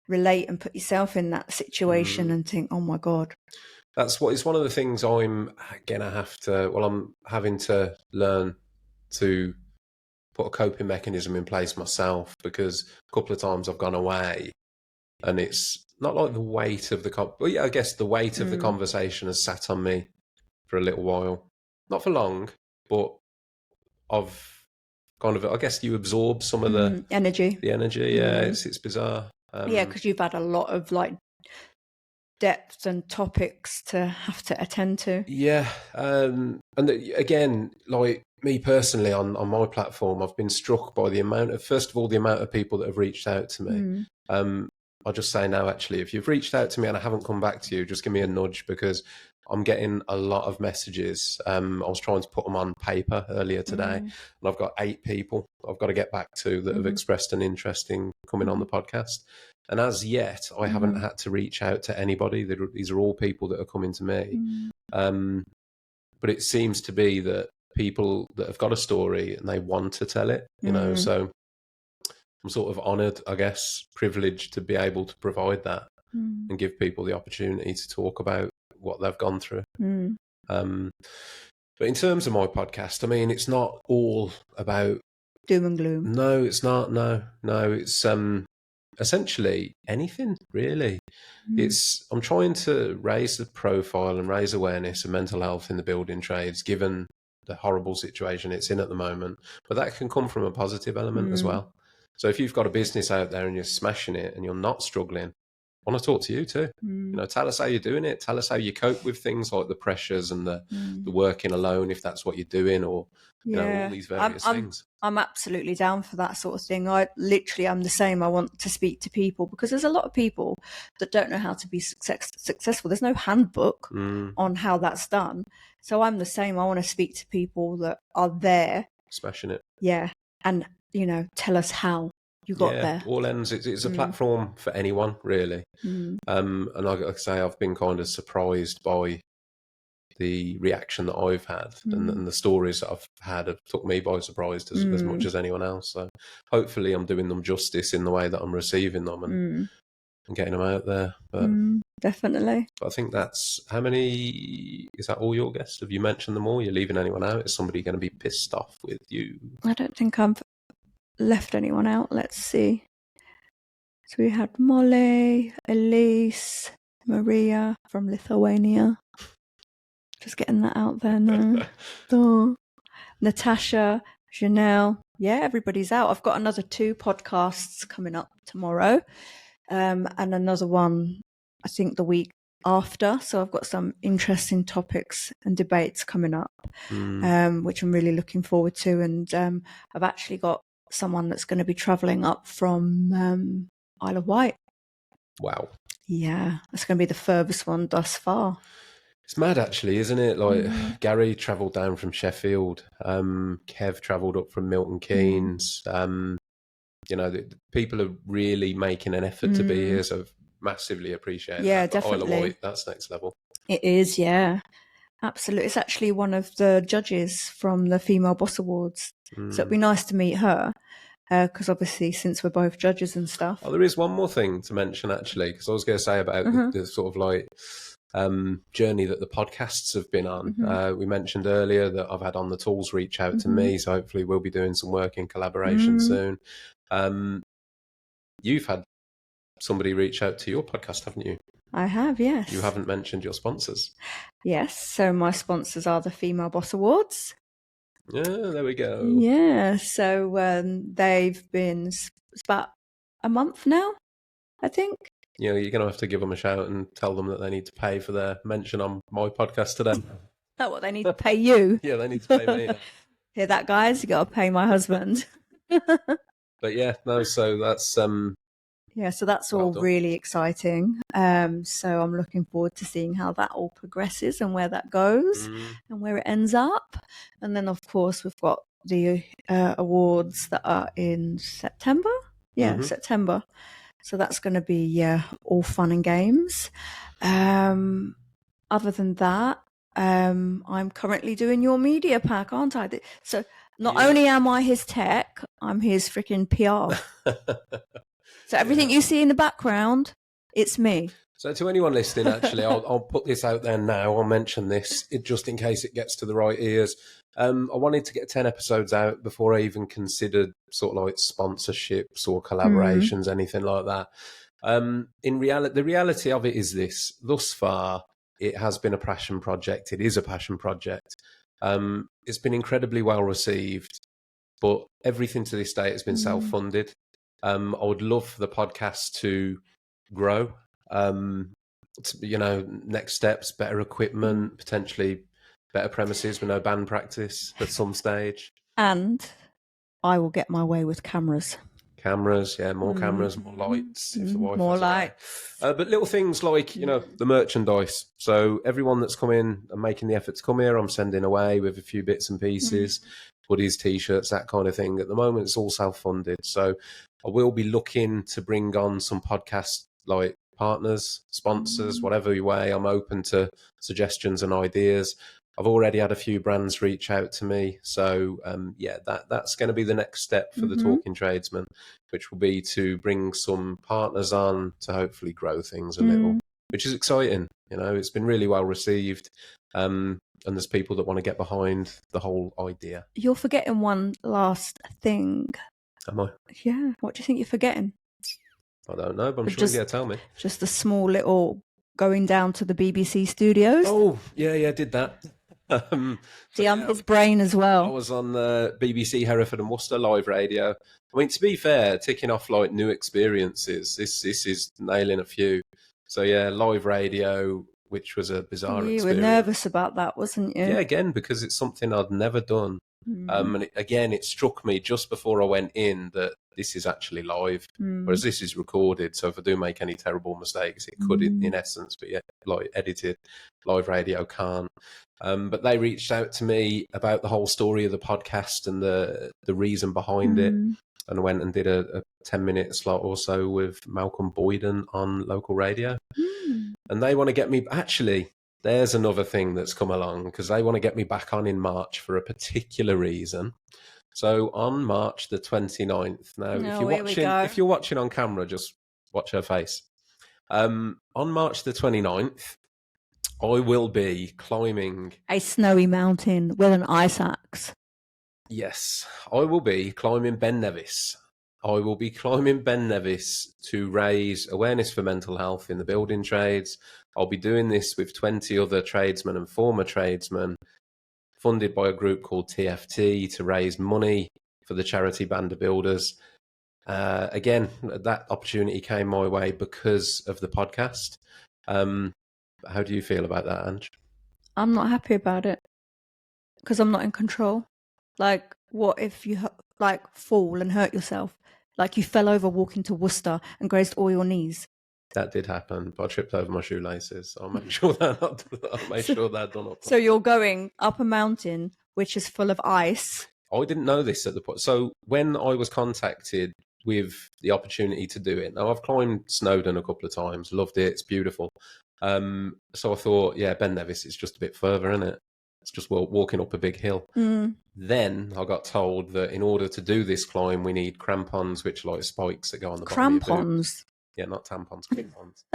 relate and put yourself in that situation and think, oh my God. It's one of the things I'm having to learn to put a coping mechanism in place myself, because a couple of times I've gone away and it's not like the weight of I guess the weight of the conversation has sat on me for a little while. Not for long, but I've kind of, I guess you absorb some of the energy. Yeah, it's bizarre. Yeah, because you've had a lot of like depth and topics to have to attend to. Yeah, again, like me personally on my platform, I've been struck by the amount of people that have reached out to me. I'll just say now, actually, if you've reached out to me and I haven't come back to you, just give me a nudge, because I'm getting a lot of messages. I was trying to put them on paper earlier today, and I've got 8 people I've got to get back to that have expressed an interest in coming on the podcast. And as yet, I haven't had to reach out to anybody. These are all people that are coming to me. But it seems to be that people that have got a story and they want to tell it, you know, so I'm sort of honoured, I guess, privileged to be able to provide that and give people the opportunity to talk about what they've gone through. But in terms of my podcast, I mean, it's not all about doom and gloom. No, it's not. No, it's essentially anything, really. I'm trying to raise the profile and raise awareness of mental health in the building trades, given the horrible situation it's in at the moment. But that can come from a positive element as well. So if you've got a business out there and you're smashing it and you're not struggling, I want to talk to you too. You know, tell us how you're doing it. Tell us how you cope with things like the pressures and the working alone, if that's what you're doing, or you know, all these various things. I'm absolutely down for that sort of thing. I'm the same. I want to speak to people because there's a lot of people that don't know how to be successful. There's no handbook on how that's done. So I'm the same. I want to speak to people that are there. Smashing it. Yeah. And, you know, tell us how you got there. All ends. It's a platform for anyone, really. And like I say, I've been kind of surprised by the reaction that I've had and the stories that I've had have took me by surprise as much as anyone else. So hopefully I'm doing them justice in the way that I'm receiving them and getting them out there. But definitely. But I think is that all your guests? Have you mentioned them all? You're leaving anyone out? Is somebody going to be pissed off with you? I don't think I've left anyone out. Let's see. So we had Molly, Elise, Maria from Lithuania. Just getting that out there now. Natasha, Janelle. Yeah, everybody's out. I've got another 2 podcasts coming up tomorrow. And another one, I think, the week after. So I've got some interesting topics and debates coming up, which I'm really looking forward to. And I've actually got someone that's going to be travelling up from Isle of Wight. Wow. Yeah, that's going to be the furthest one thus far. It's mad, actually, isn't it? Like Gary travelled down from Sheffield. Kev travelled up from Milton Keynes. You know, people are really making an effort to be here, so massively appreciate that. Yeah, definitely. Isle of Wight, that's next level. It is, yeah. Absolutely. It's actually one of the judges from the Female Boss Awards. So it'd be nice to meet her. Because obviously, since we're both judges and stuff. Oh, there is one more thing to mention, actually, because I was going to say about the sort of like journey that the podcasts have been on. We mentioned earlier that I've had On the Tools reach out to me, so hopefully we'll be doing some work in collaboration soon. You've had somebody reach out to your podcast, haven't you? I have, yes. You haven't mentioned your sponsors. Yes, so my sponsors are the Female Boss Awards. Yeah, there we go. Yeah, so they've been, it's about a month now, I think. You know, you're going to have to give them a shout and tell them that they need to pay for their mention on my podcast today. Oh, what, they need to pay you? Yeah, they need to pay me. Hear that, guys? You got to pay my husband. But yeah, no, so that's... yeah, so that's all really exciting. So I'm looking forward to seeing how that all progresses and where that goes and where it ends up. And then, of course, we've got the awards that are in September. Yeah, September. So that's going to be all fun and games. Other than that, I'm currently doing your media pack, aren't I? So Not only am I his tech, I'm his freaking PR. So everything you see in the background, it's me. So to anyone listening, actually, I'll put this out there now. I'll mention this just in case it gets to the right ears. I wanted to get 10 episodes out before I even considered sort of like sponsorships or collaborations, anything like that. In reality, the reality of it is this: thus far, it has been a passion project. It is a passion project. It's been incredibly well received, but everything to this day has been self-funded. I would love for the podcast to grow. Next steps, better equipment, potentially better premises with no band practice at some stage. And I will get my way with cameras. Cameras, more cameras, more lights, if the Wi-Fi's more lights. But little things like, the merchandise. So everyone that's come in and making the effort to come here, I'm sending away with a few bits and pieces, hoodies, T-shirts, that kind of thing. At the moment, it's all self-funded. So I will be looking to bring on some podcast like partners, sponsors, whatever way. I'm open to suggestions and ideas. I've already had a few brands reach out to me. So, that's going to be the next step for the Talking Tradesman, which will be to bring some partners on to hopefully grow things a little, which is exciting. It's been really well received. And there's people that want to get behind the whole idea. You're forgetting one last thing. Am I? Yeah. What do you think you're forgetting? I don't know, but I'm sure you're going to tell me. Just a small little going down to the BBC studios. Oh, yeah, did that. See, I'm his brain as well. I was on the BBC Hereford and Worcester live radio. I mean, to be fair, ticking off like new experiences, this is nailing a few. So yeah, live radio, which was a bizarre experience. You were nervous about that, wasn't you? Yeah, again, because it's something I'd never done. And it struck me just before I went in that this is actually live, whereas this is recorded. So if I do make any terrible mistakes, it could in essence, but yeah, like edited. Live radio can't. But they reached out to me about the whole story of the podcast and the reason behind it. And I went and did a 10-minute slot or so with Malcolm Boyden on local radio. And they want to get me... Actually, there's another thing that's come along, because they want to get me back on in March for a particular reason. So on March the 29th... Now, if you're watching on camera, just watch her face. On March the 29th, I will be climbing a snowy mountain with an ice axe. Yes, I will be climbing Ben Nevis. I will be climbing Ben Nevis to raise awareness for mental health in the building trades. I'll be doing this with 20 other tradesmen and former tradesmen, funded by a group called TFT to raise money for the charity Band of Builders. Again, that opportunity came my way because of the podcast. How do you feel about that, Ange? I'm not happy about it because I'm not in control. Like, what if you fall and hurt yourself? Like you fell over walking to Worcester and grazed all your knees. That did happen, but I tripped over my shoelaces. I'll make sure that done up. So you're going up a mountain which is full of ice. I didn't know this at the point. So when I was contacted with the opportunity to do it, now I've climbed Snowdon a couple of times, loved it, it's beautiful. So I thought, Ben Nevis is just a bit further, isn't it? It's just walking up a big hill. Then I got told that in order to do this climb, we need crampons, which are like spikes that go on the bottom of your boot. Crampons? Yeah, not tampons, crampons.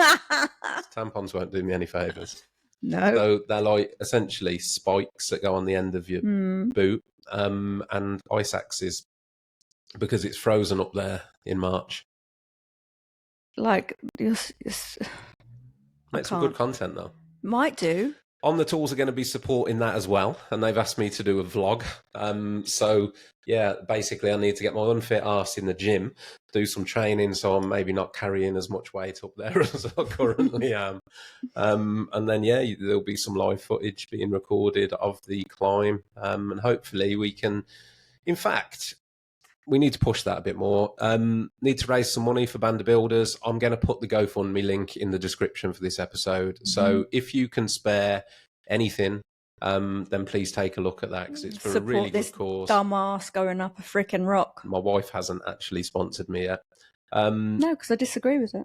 Tampons won't do me any favours. No. So they're like essentially spikes that go on the end of your boot, and ice axes, because it's frozen up there in March. Like, Make some good content, though. Might do. On the Tools are going to be supporting that as well, and they've asked me to do a vlog. So, basically I need to get my unfit arse in the gym, do some training, so I'm maybe not carrying as much weight up there as I currently am. And then, there'll be some live footage being recorded of the climb, and hopefully we can... In fact... we need to push that a bit more. Need to raise some money for Band of Builders. I'm going to put the GoFundMe link in the description for this episode. So if you can spare anything, then please take a look at that, because it's for a really good cause. Dumbass going up a freaking rock. My wife hasn't actually sponsored me yet. No, because I disagree with it.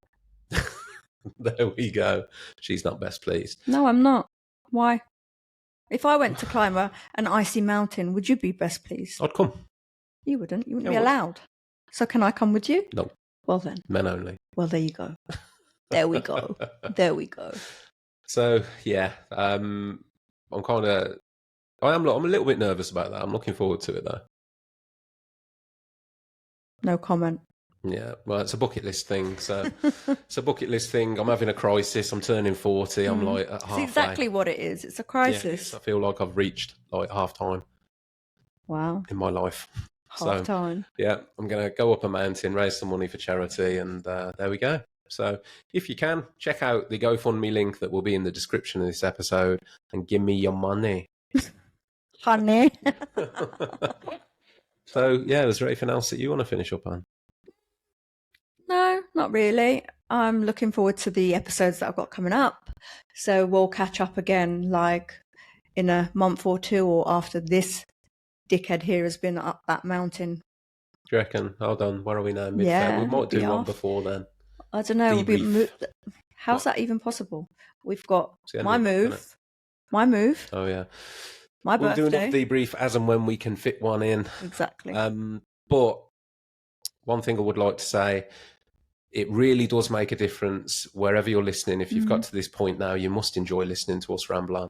There we go. She's not best pleased. No, I'm not. Why? If I went to climb an icy mountain, would you be best pleased? I'd come. You wouldn't. You wouldn't I be would. allowed. So can I come with you? No. Well then. Men only. Well, there you go. There we go. There we go. So yeah, I'm a little bit nervous about that. I'm looking forward to it though. No comment. Yeah, well, it's a bucket list thing. So it's a bucket list thing. I'm having a crisis. I'm turning 40. I'm like at halfway. It's exactly what it is. It's a crisis. Yeah, I feel like I've reached like half time. Wow. In my life. Half time. Yeah, I'm going to go up a mountain, raise some money for charity, and there we go. So if you can, check out the GoFundMe link that will be in the description of this episode and give me your money. Honey. So, yeah, is there anything else that you want to finish up on? No, not really. I'm looking forward to the episodes that I've got coming up. So we'll catch up again like in a month or two, or after this dickhead here has been up that mountain. Do you reckon? Hold on, where are we now? Mid-Feb? Yeah, we might do one before then. I don't know. How's that even possible? We've got my move. Oh yeah, my birthday. We'll do enough debrief as and when we can fit one in. Exactly. But one thing I would like to say, it really does make a difference wherever you're listening. If you've got to this point now, you must enjoy listening to us ramble on.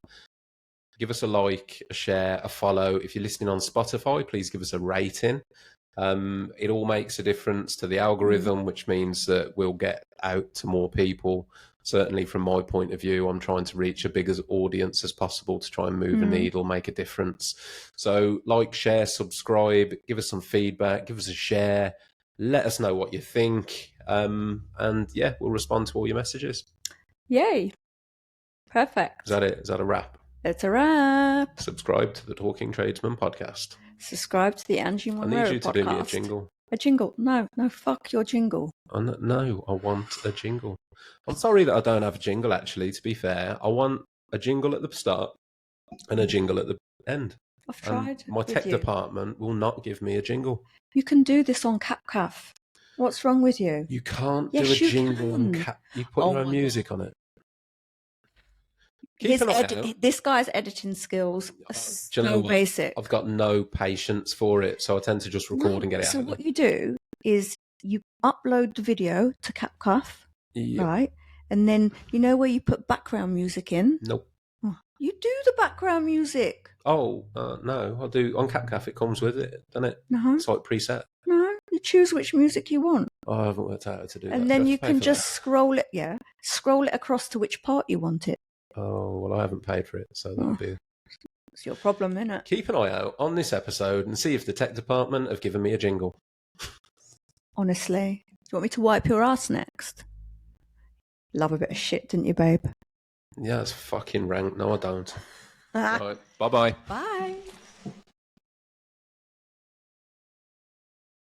Give us a like, a share, a follow. If you're listening on Spotify, please give us a rating. It all makes a difference to the algorithm, which means that we'll get out to more people. Certainly from my point of view, I'm trying to reach a bigger audience as possible to try and move a needle, make a difference. So like, share, subscribe, give us some feedback, give us a share, let us know what you think. And yeah, we'll respond to all your messages. Yay. Perfect. Is that it? Is that a wrap? It's a wrap. Subscribe to the Talking Tradesman podcast. Subscribe to the Angie Monroe podcast. I need you to do me a jingle. A jingle? No, fuck your jingle. No, I want a jingle. I'm sorry that I don't have a jingle, actually, to be fair. I want a jingle at the start and a jingle at the end. I've tried. My tech department will not give me a jingle. You can do this on CapCaf. What's wrong with you? You can't do a jingle on Cap. You put your own music on it. This guy's editing skills are so basic. I've got no patience for it, so I tend to just record and get it out. So what you do is you upload the video to CapCaf, right? And then you know where you put background music in? Nope. Oh, you do the background music. Oh, no, I do. On CapCaf, it comes with it, doesn't it? No. It's like preset. No, you choose which music you want. Oh, I haven't worked out how to do that. And then you can just scroll it across to which part you want it. Oh, well, I haven't paid for it, so that'll be... It's your problem, isn't it? Keep an eye out on this episode and see if the tech department have given me a jingle. Honestly. Do you want me to wipe your ass next? Love a bit of shit, didn't you, babe? Yeah, it's fucking rank. No, I don't. All right, bye-bye. Bye.